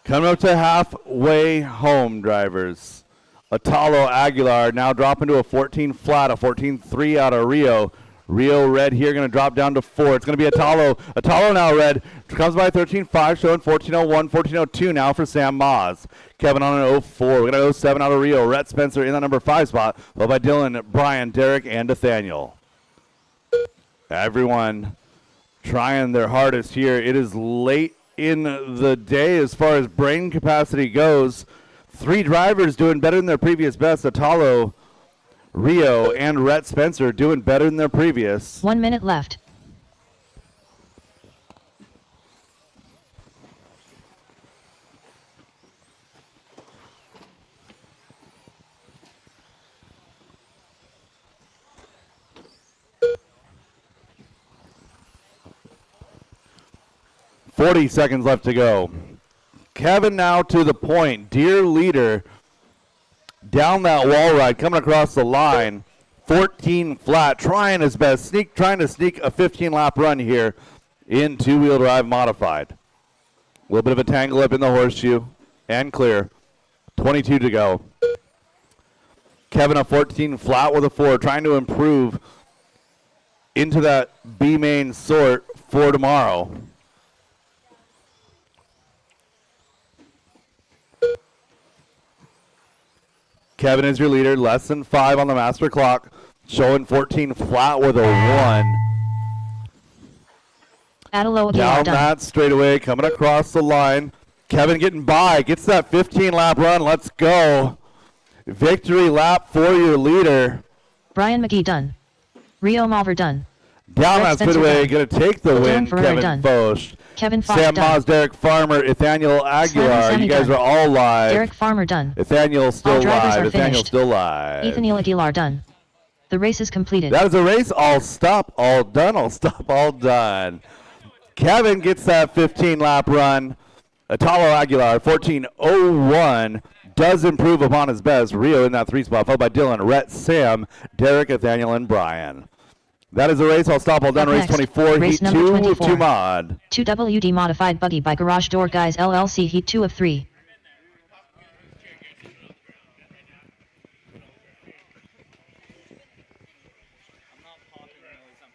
Coming up to halfway home, drivers. Atalo Aguilar now dropping to a 14 flat, a 14.3 out of Rio. Rio red here going to drop down to 4. It's going to be Atalo. Atalo now red. Comes by 13.5, showing 14.01, 14.02 now for Sam Moz. Kevin on an 0.4. We're going to 07 out of Rio. Rhett Spencer in the number 5 spot, followed by Dylan, Brian, Derek, and Nathaniel. Everyone trying their hardest here. It is late in the day as far as brain capacity goes. 3 drivers doing better than their previous best. Atalo, Rio, and Rhett Spencer doing better than their previous. 1 minute left. .40 seconds left to go. Kevin now to the point. Dear leader, down that wall ride, coming across the line. 14 flat, trying his best, trying to sneak a 15-lap run here in two-wheel drive modified. A little bit of a tangle up in the horseshoe and clear. 22 to go. Kevin a 14 flat with a 4, trying to improve into that B main sort for tomorrow. Kevin is your leader, less than 5 on the master clock, showing 14 flat with a 1. Adelo Down done. that straightaway, coming across the line. Kevin getting by, gets that 15-lap run. Let's go. Victory lap for your leader. Brian McGee done. Rio Malver done. Down Red that Spencer straightaway, done. going to take the Dylan win, Ferreira Kevin done. Focht. Kevin Focht Sam done. Moz, Derek Farmer, Nathaniel Aguilar. Sammy You guys done. are all live. Derek Farmer done. Nathaniel still All drivers live. are Nathaniel finished. still live. Ethan Aguilar done. The race is completed. That is a race. All stop, all done. All stop, all done. Kevin gets that 15-lap run. Atalo Aguilar, 14.01, does improve upon his best. Rio in that 3 spot, followed by Dylan, Rhett, Sam, Derek, Nathaniel, and Brian. That is the race. I'll stop all done. Up Race next, 24, race Heat number 2 of 24. 2 mod. 2WD modified buggy by Garage Door Guys LLC Heat 2 of 3.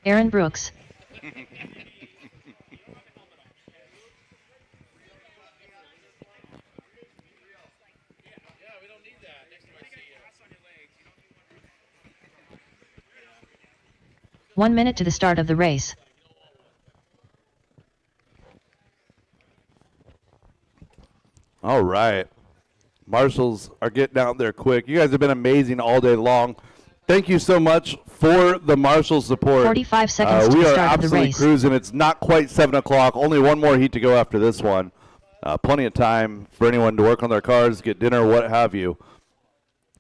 Aaron Brooks. One minute to the start of the race. All right. Marshals are getting out there quick. You guys have been amazing all day long. Thank you so much for the marshal support. 45 seconds to we the are start of the absolutely race. cruising. It's not quite 7 o'clock. Only one more heat to go after this one. Plenty of time for anyone to work on their cars, get dinner, what have you.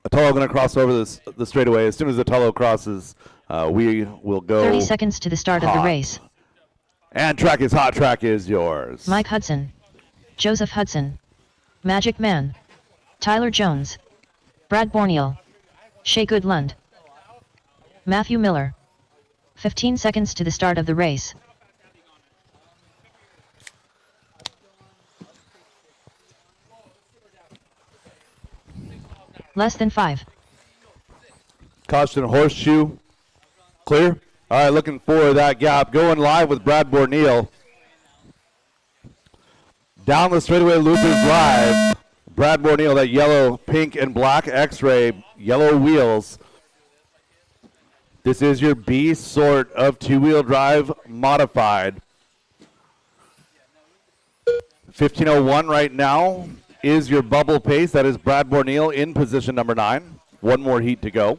Atullo going to cross over the straightaway. As soon as Atullo crosses, we will go 30 seconds to the start of the hot. race. And track is hot. Track is yours. Mike Hudson. Joseph Hudson. Magic Man. Tyler Jones. Brad Borneal. Shea Goodlund. Matthew Miller. 15 seconds to the start of the race. Less than 5. Caution horseshoe. Clear. All right, looking for that gap. Going live with Brad Borneal. Down the straightaway loop is live. Brad Borneal, that yellow, pink, and black X-ray, yellow wheels. This is your B sort of two-wheel drive modified. 15:01 right now is your bubble pace. That is Brad Borneal in position number 9. One more heat to go.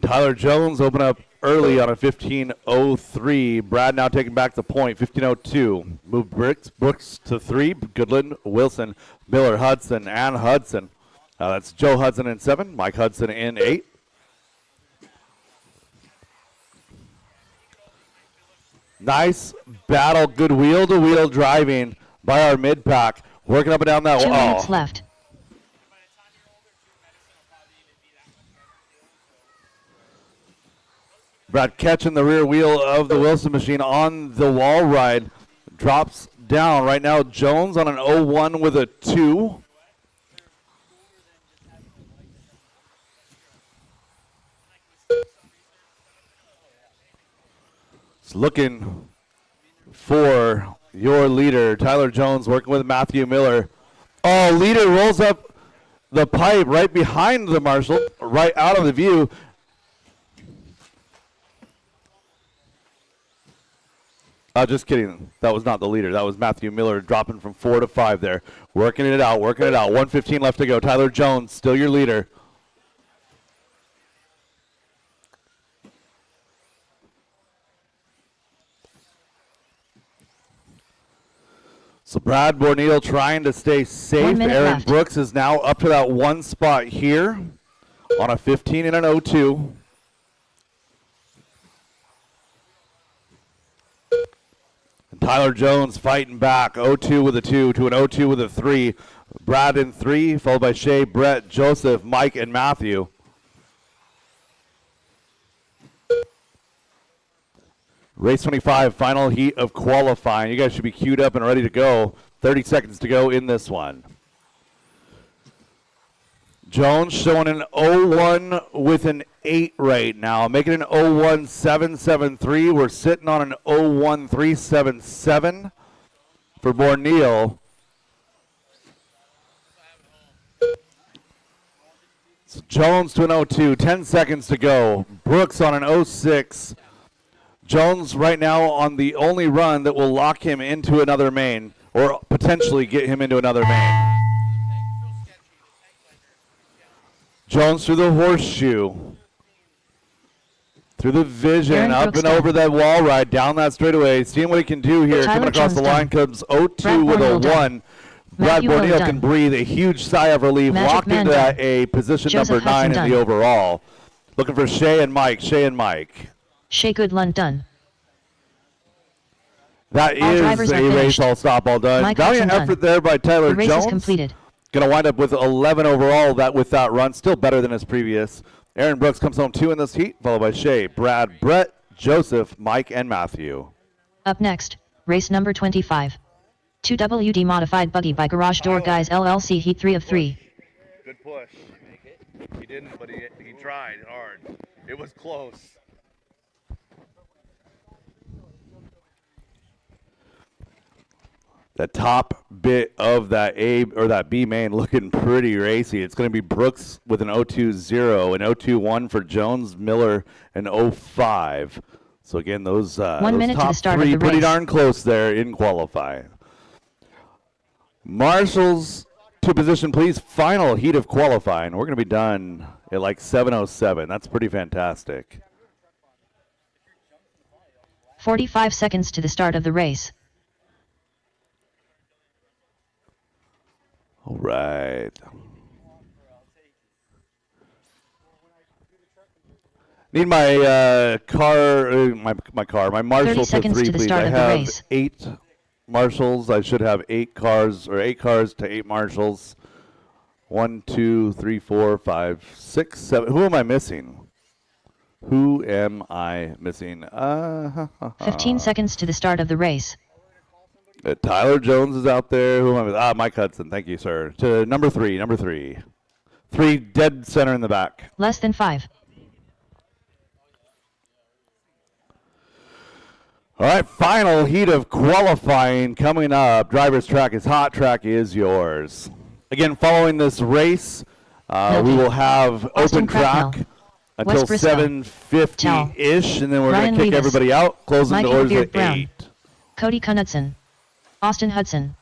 Tyler Jones open up early on a 15:03. Brad now taking back the point, 15:02. Move Brooks to 3. Goodland, Wilson, Miller, Hudson, and Hudson. That's Joe Hudson in 7, Mike Hudson in 8. Nice battle, good wheel-to-wheel driving by our mid-pack. Working up and down that 2 minutes left. Brad catching the rear wheel of the Wilson machine on the wall ride. Drops down. Right now, Jones on an 0-1 with a 2. It's looking for your leader. Tyler Jones working with Matthew Miller. Oh, leader rolls up the pipe right behind the marshal, right out of the view. Just kidding. That was not the leader. That was Matthew Miller dropping from 4 to 5 there. Working it out, working it out. 1:15 left to go. Tyler Jones, still your leader. So Brad Borneal trying to stay safe. 1 minute Aaron left. Brooks is now up to that one spot here on a 15 and an 0-2. And Tyler Jones fighting back. 0-2 with a 2 to an 0-2 with a 3. Brad in 3, followed by Shea, Brett, Joseph, Mike, and Matthew. Race 25, final heat of qualifying. You guys should be queued up and ready to go. 30 seconds to go in this one. Jones showing an 0-1 with an 8 right now, making an 0-1-7-7-3. We're sitting on an 0-1-3-7-7 for Borneal. So Jones to an 0-2, 10 seconds to go. Brooks on an 0-6. Jones right now on the only run that will lock him into another main, or potentially get him into another main. Jones through the horseshoe. Through the vision, Aaron up Brooks and done. over that wall ride, down that straightaway, seeing what he can do here. Tyler Coming across Jones the done. line comes 0-2 Brad with a Borneal done. 1. Brad Matthew Miller Borneal done. can breathe a huge sigh of relief, Magic locked Man into that done. a position Joseph number 9 Hudson in the done. overall. Looking for Shea and Mike. Shea and Mike. Shea Goodlund done. That All is drivers are a race finished. all stop all done. Mike Valiant Hudson effort done. there by Tyler The race Jones. is completed. Going to wind up with 11 overall with that run. Still better than his previous. Aaron Brooks comes home 2 in this heat, followed by Shea, Brad, Brett, Joseph, Mike, and Matthew. Up next, race number 25. 2WD modified buggy by Garage Door Guys LLC Heat 3 of 3. Good push. He didn't, but he tried hard. It was close. The top bit of that A or that B main looking pretty racy. It's going to be Brooks with an 0.20, an 0.21 for Jones, Miller, and 0.5. So again, those, 1 minute to top the start of three the pretty race. darn close there in qualifying. Marshals to position, please. Final heat of qualifying. We're going to be done at like 7:07. That's pretty fantastic. 45 seconds to the start of the race. All right. Need my my Marshall 30 to seconds 3, to the please. start I of the have race. 8 Marshals. I should have 8 cars, or 8 cars to 8 Marshals. 1, 2, 3, 4, 5, 6, 7. Who am I missing? Who am I missing? 15 seconds to the start of the race. Tyler Jones is out there. Who am I? Mike Hudson. Thank you, sir. To number 3. 3 dead center in the back. Less than 5. All right, final heat of qualifying coming up. Driver's track is hot. Track is yours. Again, following this race, we will have Austin open track Cracknell. until West Bristol. 7:50-ish, and then we're Ryan going to kick Rivas. everybody out, closing Mike doors Beard at Brown. 8. Cody Knudsen. Austin Hudson.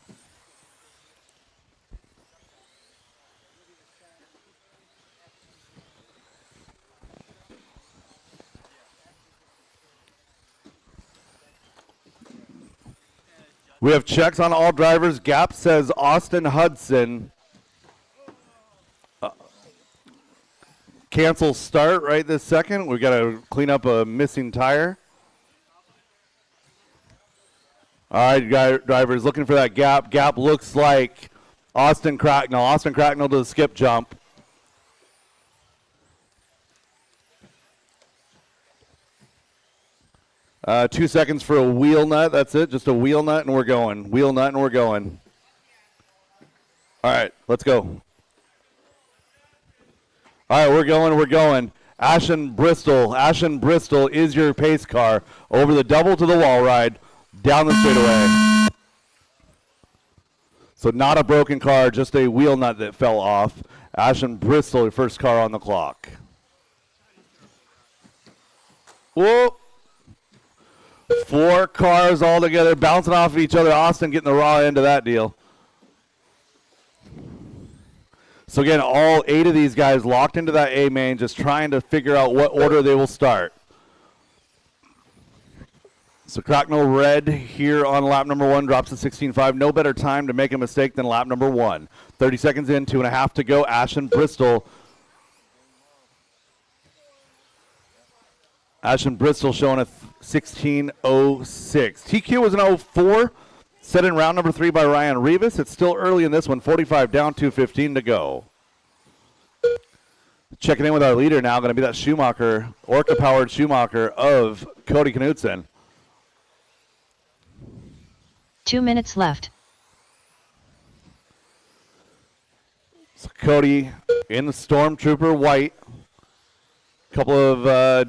We have checks on all drivers. Gap says Austin Hudson. Cancel start right this second. We've got to clean up a missing tire. All right, drivers looking for that gap. Gap looks like Austin Cracknell. Austin Cracknell to the skip jump. Uh, 2 seconds for a wheel nut. That's it. Just a wheel nut, and we're going. Wheel nut, and we're going. All right, let's go. All right, we're going. We're going. Ashen Bristol. Ashen Bristol is your pace car. Over the double to the wall ride. Down the straightaway. So not a broken car, just a wheel nut that fell off. Ashen Bristol, your first car on the clock. Whoa. 4 cars all together, bouncing off of each other. Austin getting the raw end of that deal. So again, all 8 of these guys locked into that A main, just trying to figure out what order they will start. So Cracknell red here on lap number 1 drops to 16.5. No better time to make a mistake than lap number 1. 30 seconds in, 2.5 to go. Ashen Bristol. Ashen Bristol showing a 16.06. TQ was an 04. Set in round number 3 by Ryan Rivas. It's still early in this one. 45 down, 2:15 to go. Checking in with our leader now, going to be that Schumacher, Orca-powered Schumacher of Cody Knudsen. 2 minutes left. So Cody in the Stormtrooper white. Couple of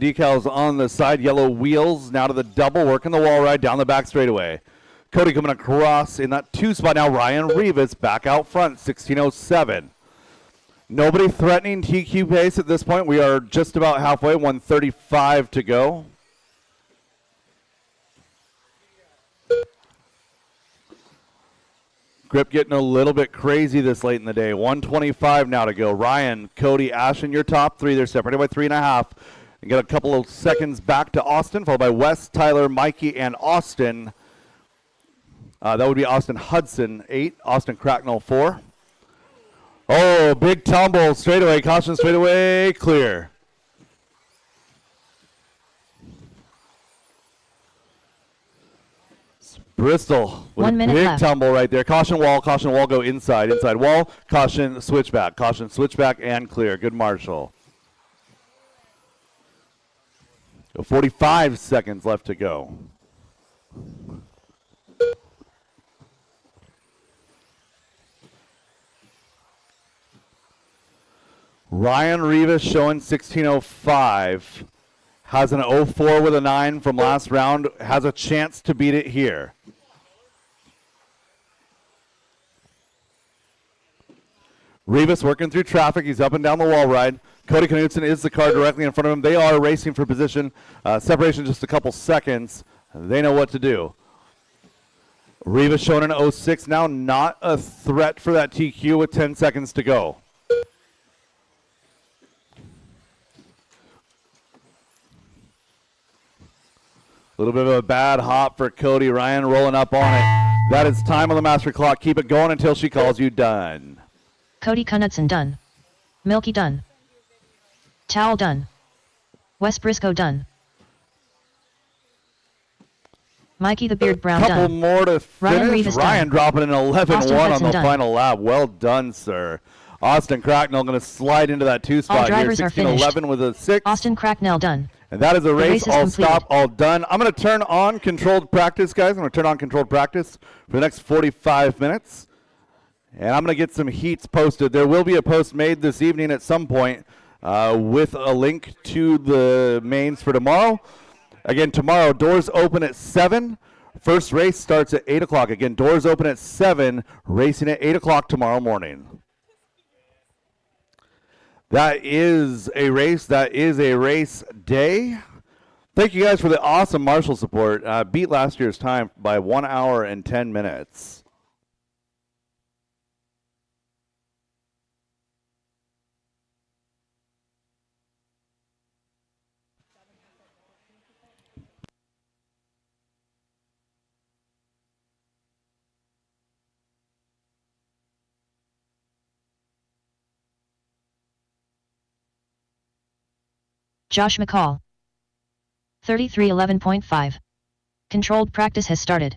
decals on the side, yellow wheels. Now to the double, working the wall ride down the back straightaway. Cody coming across in that 2 spot now. Ryan Rivas back out front, 16.07. Nobody threatening TQ pace at this point. We are just about halfway, 1:35 to go. Grip getting a little bit crazy this late in the day. 1:25 now to go. Ryan, Cody, Ashton, your top 3. They're separated by 3.5. And get a couple of seconds back to Austin, followed by Wes, Tyler, Mikey, and Austin. That would be Austin Hudson, 8. Austin Cracknell, 4. Oh, big tumble. Straightaway. Caution straightaway. Clear. Bristol with 1 a minute big left. tumble right there. Caution wall, go inside wall, caution switchback, and clear. Good Marshall. 45 seconds left to go. Ryan Rivas showing 16:05. Has an 04 with a 9 from last round. Has a chance to beat it here. Rivas working through traffic. He's up and down the wall ride. Cody Knutson is the car directly in front of him. They are racing for position. Separation just a couple seconds. They know what to do. Rivas showing an 06 now. Not a threat for that TQ with 10 seconds to go. A little bit of a bad hop for Cody. Ryan rolling up on it. That is time on the master clock. Keep it going until she calls you done. Cody Knutson done. Milky done. Towel done. Wes Briscoe done. Mikey the Beard Brown Couple done. more to Ryan finish. Rivas Ryan done. dropping an 11-1 Austin on Hudson the done. final lap. Well done, sir. Austin Cracknell going to slide into that 2 spot here. drivers are finished. 16-11 with a 6. Austin Cracknell done. And that is a race. race is All completed. stop, all done. I'm going to turn on controlled practice, guys. I'm going to turn on controlled practice for the next 45 minutes. And I'm going to get some heats posted. There will be a post made this evening at some point with a link to the mains for tomorrow. Again, tomorrow, doors open at 7. First race starts at 8 o'clock. Again, doors open at 7, racing at 8 o'clock tomorrow morning. That is a race. That is a race day. Thank you guys for the awesome Marshall support. Beat last year's time by 1 hour and 10 minutes. Josh McCall. 3311.5. Controlled practice has started.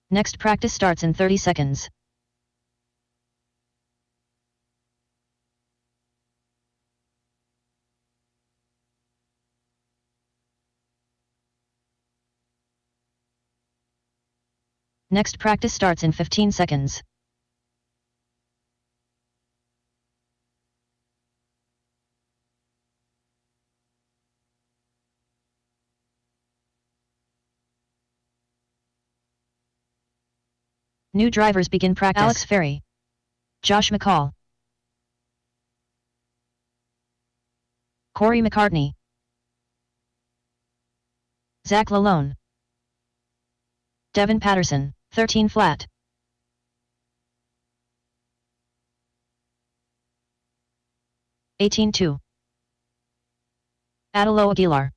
Next practice starts in 30 seconds. Next practice starts in 15 seconds. New drivers begin practice. Alex Ferry. Josh McCall. Corey McCartney. Zach Lalone. Devin Patterson, 13 flat. (18-2). Adelo Aguilar.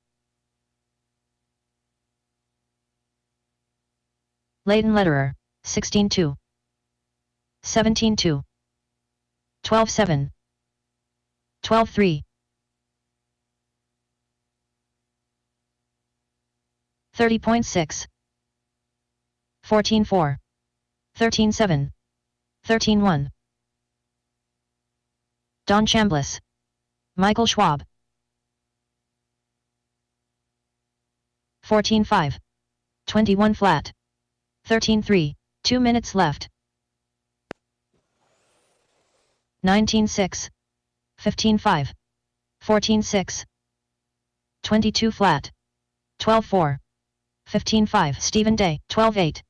Leighton Lederer, 16-2. 17-2. 12-7. 12-3. 30.6. 14-4. 13-7. 13-1. Don Chambliss. Michael Schwab. 14-5. 21 flat. 13-3. 2 minutes left. 19-6. 15-5. 14-6. 22 flat. 12-4. 15-5. Stephen Day, 12-8.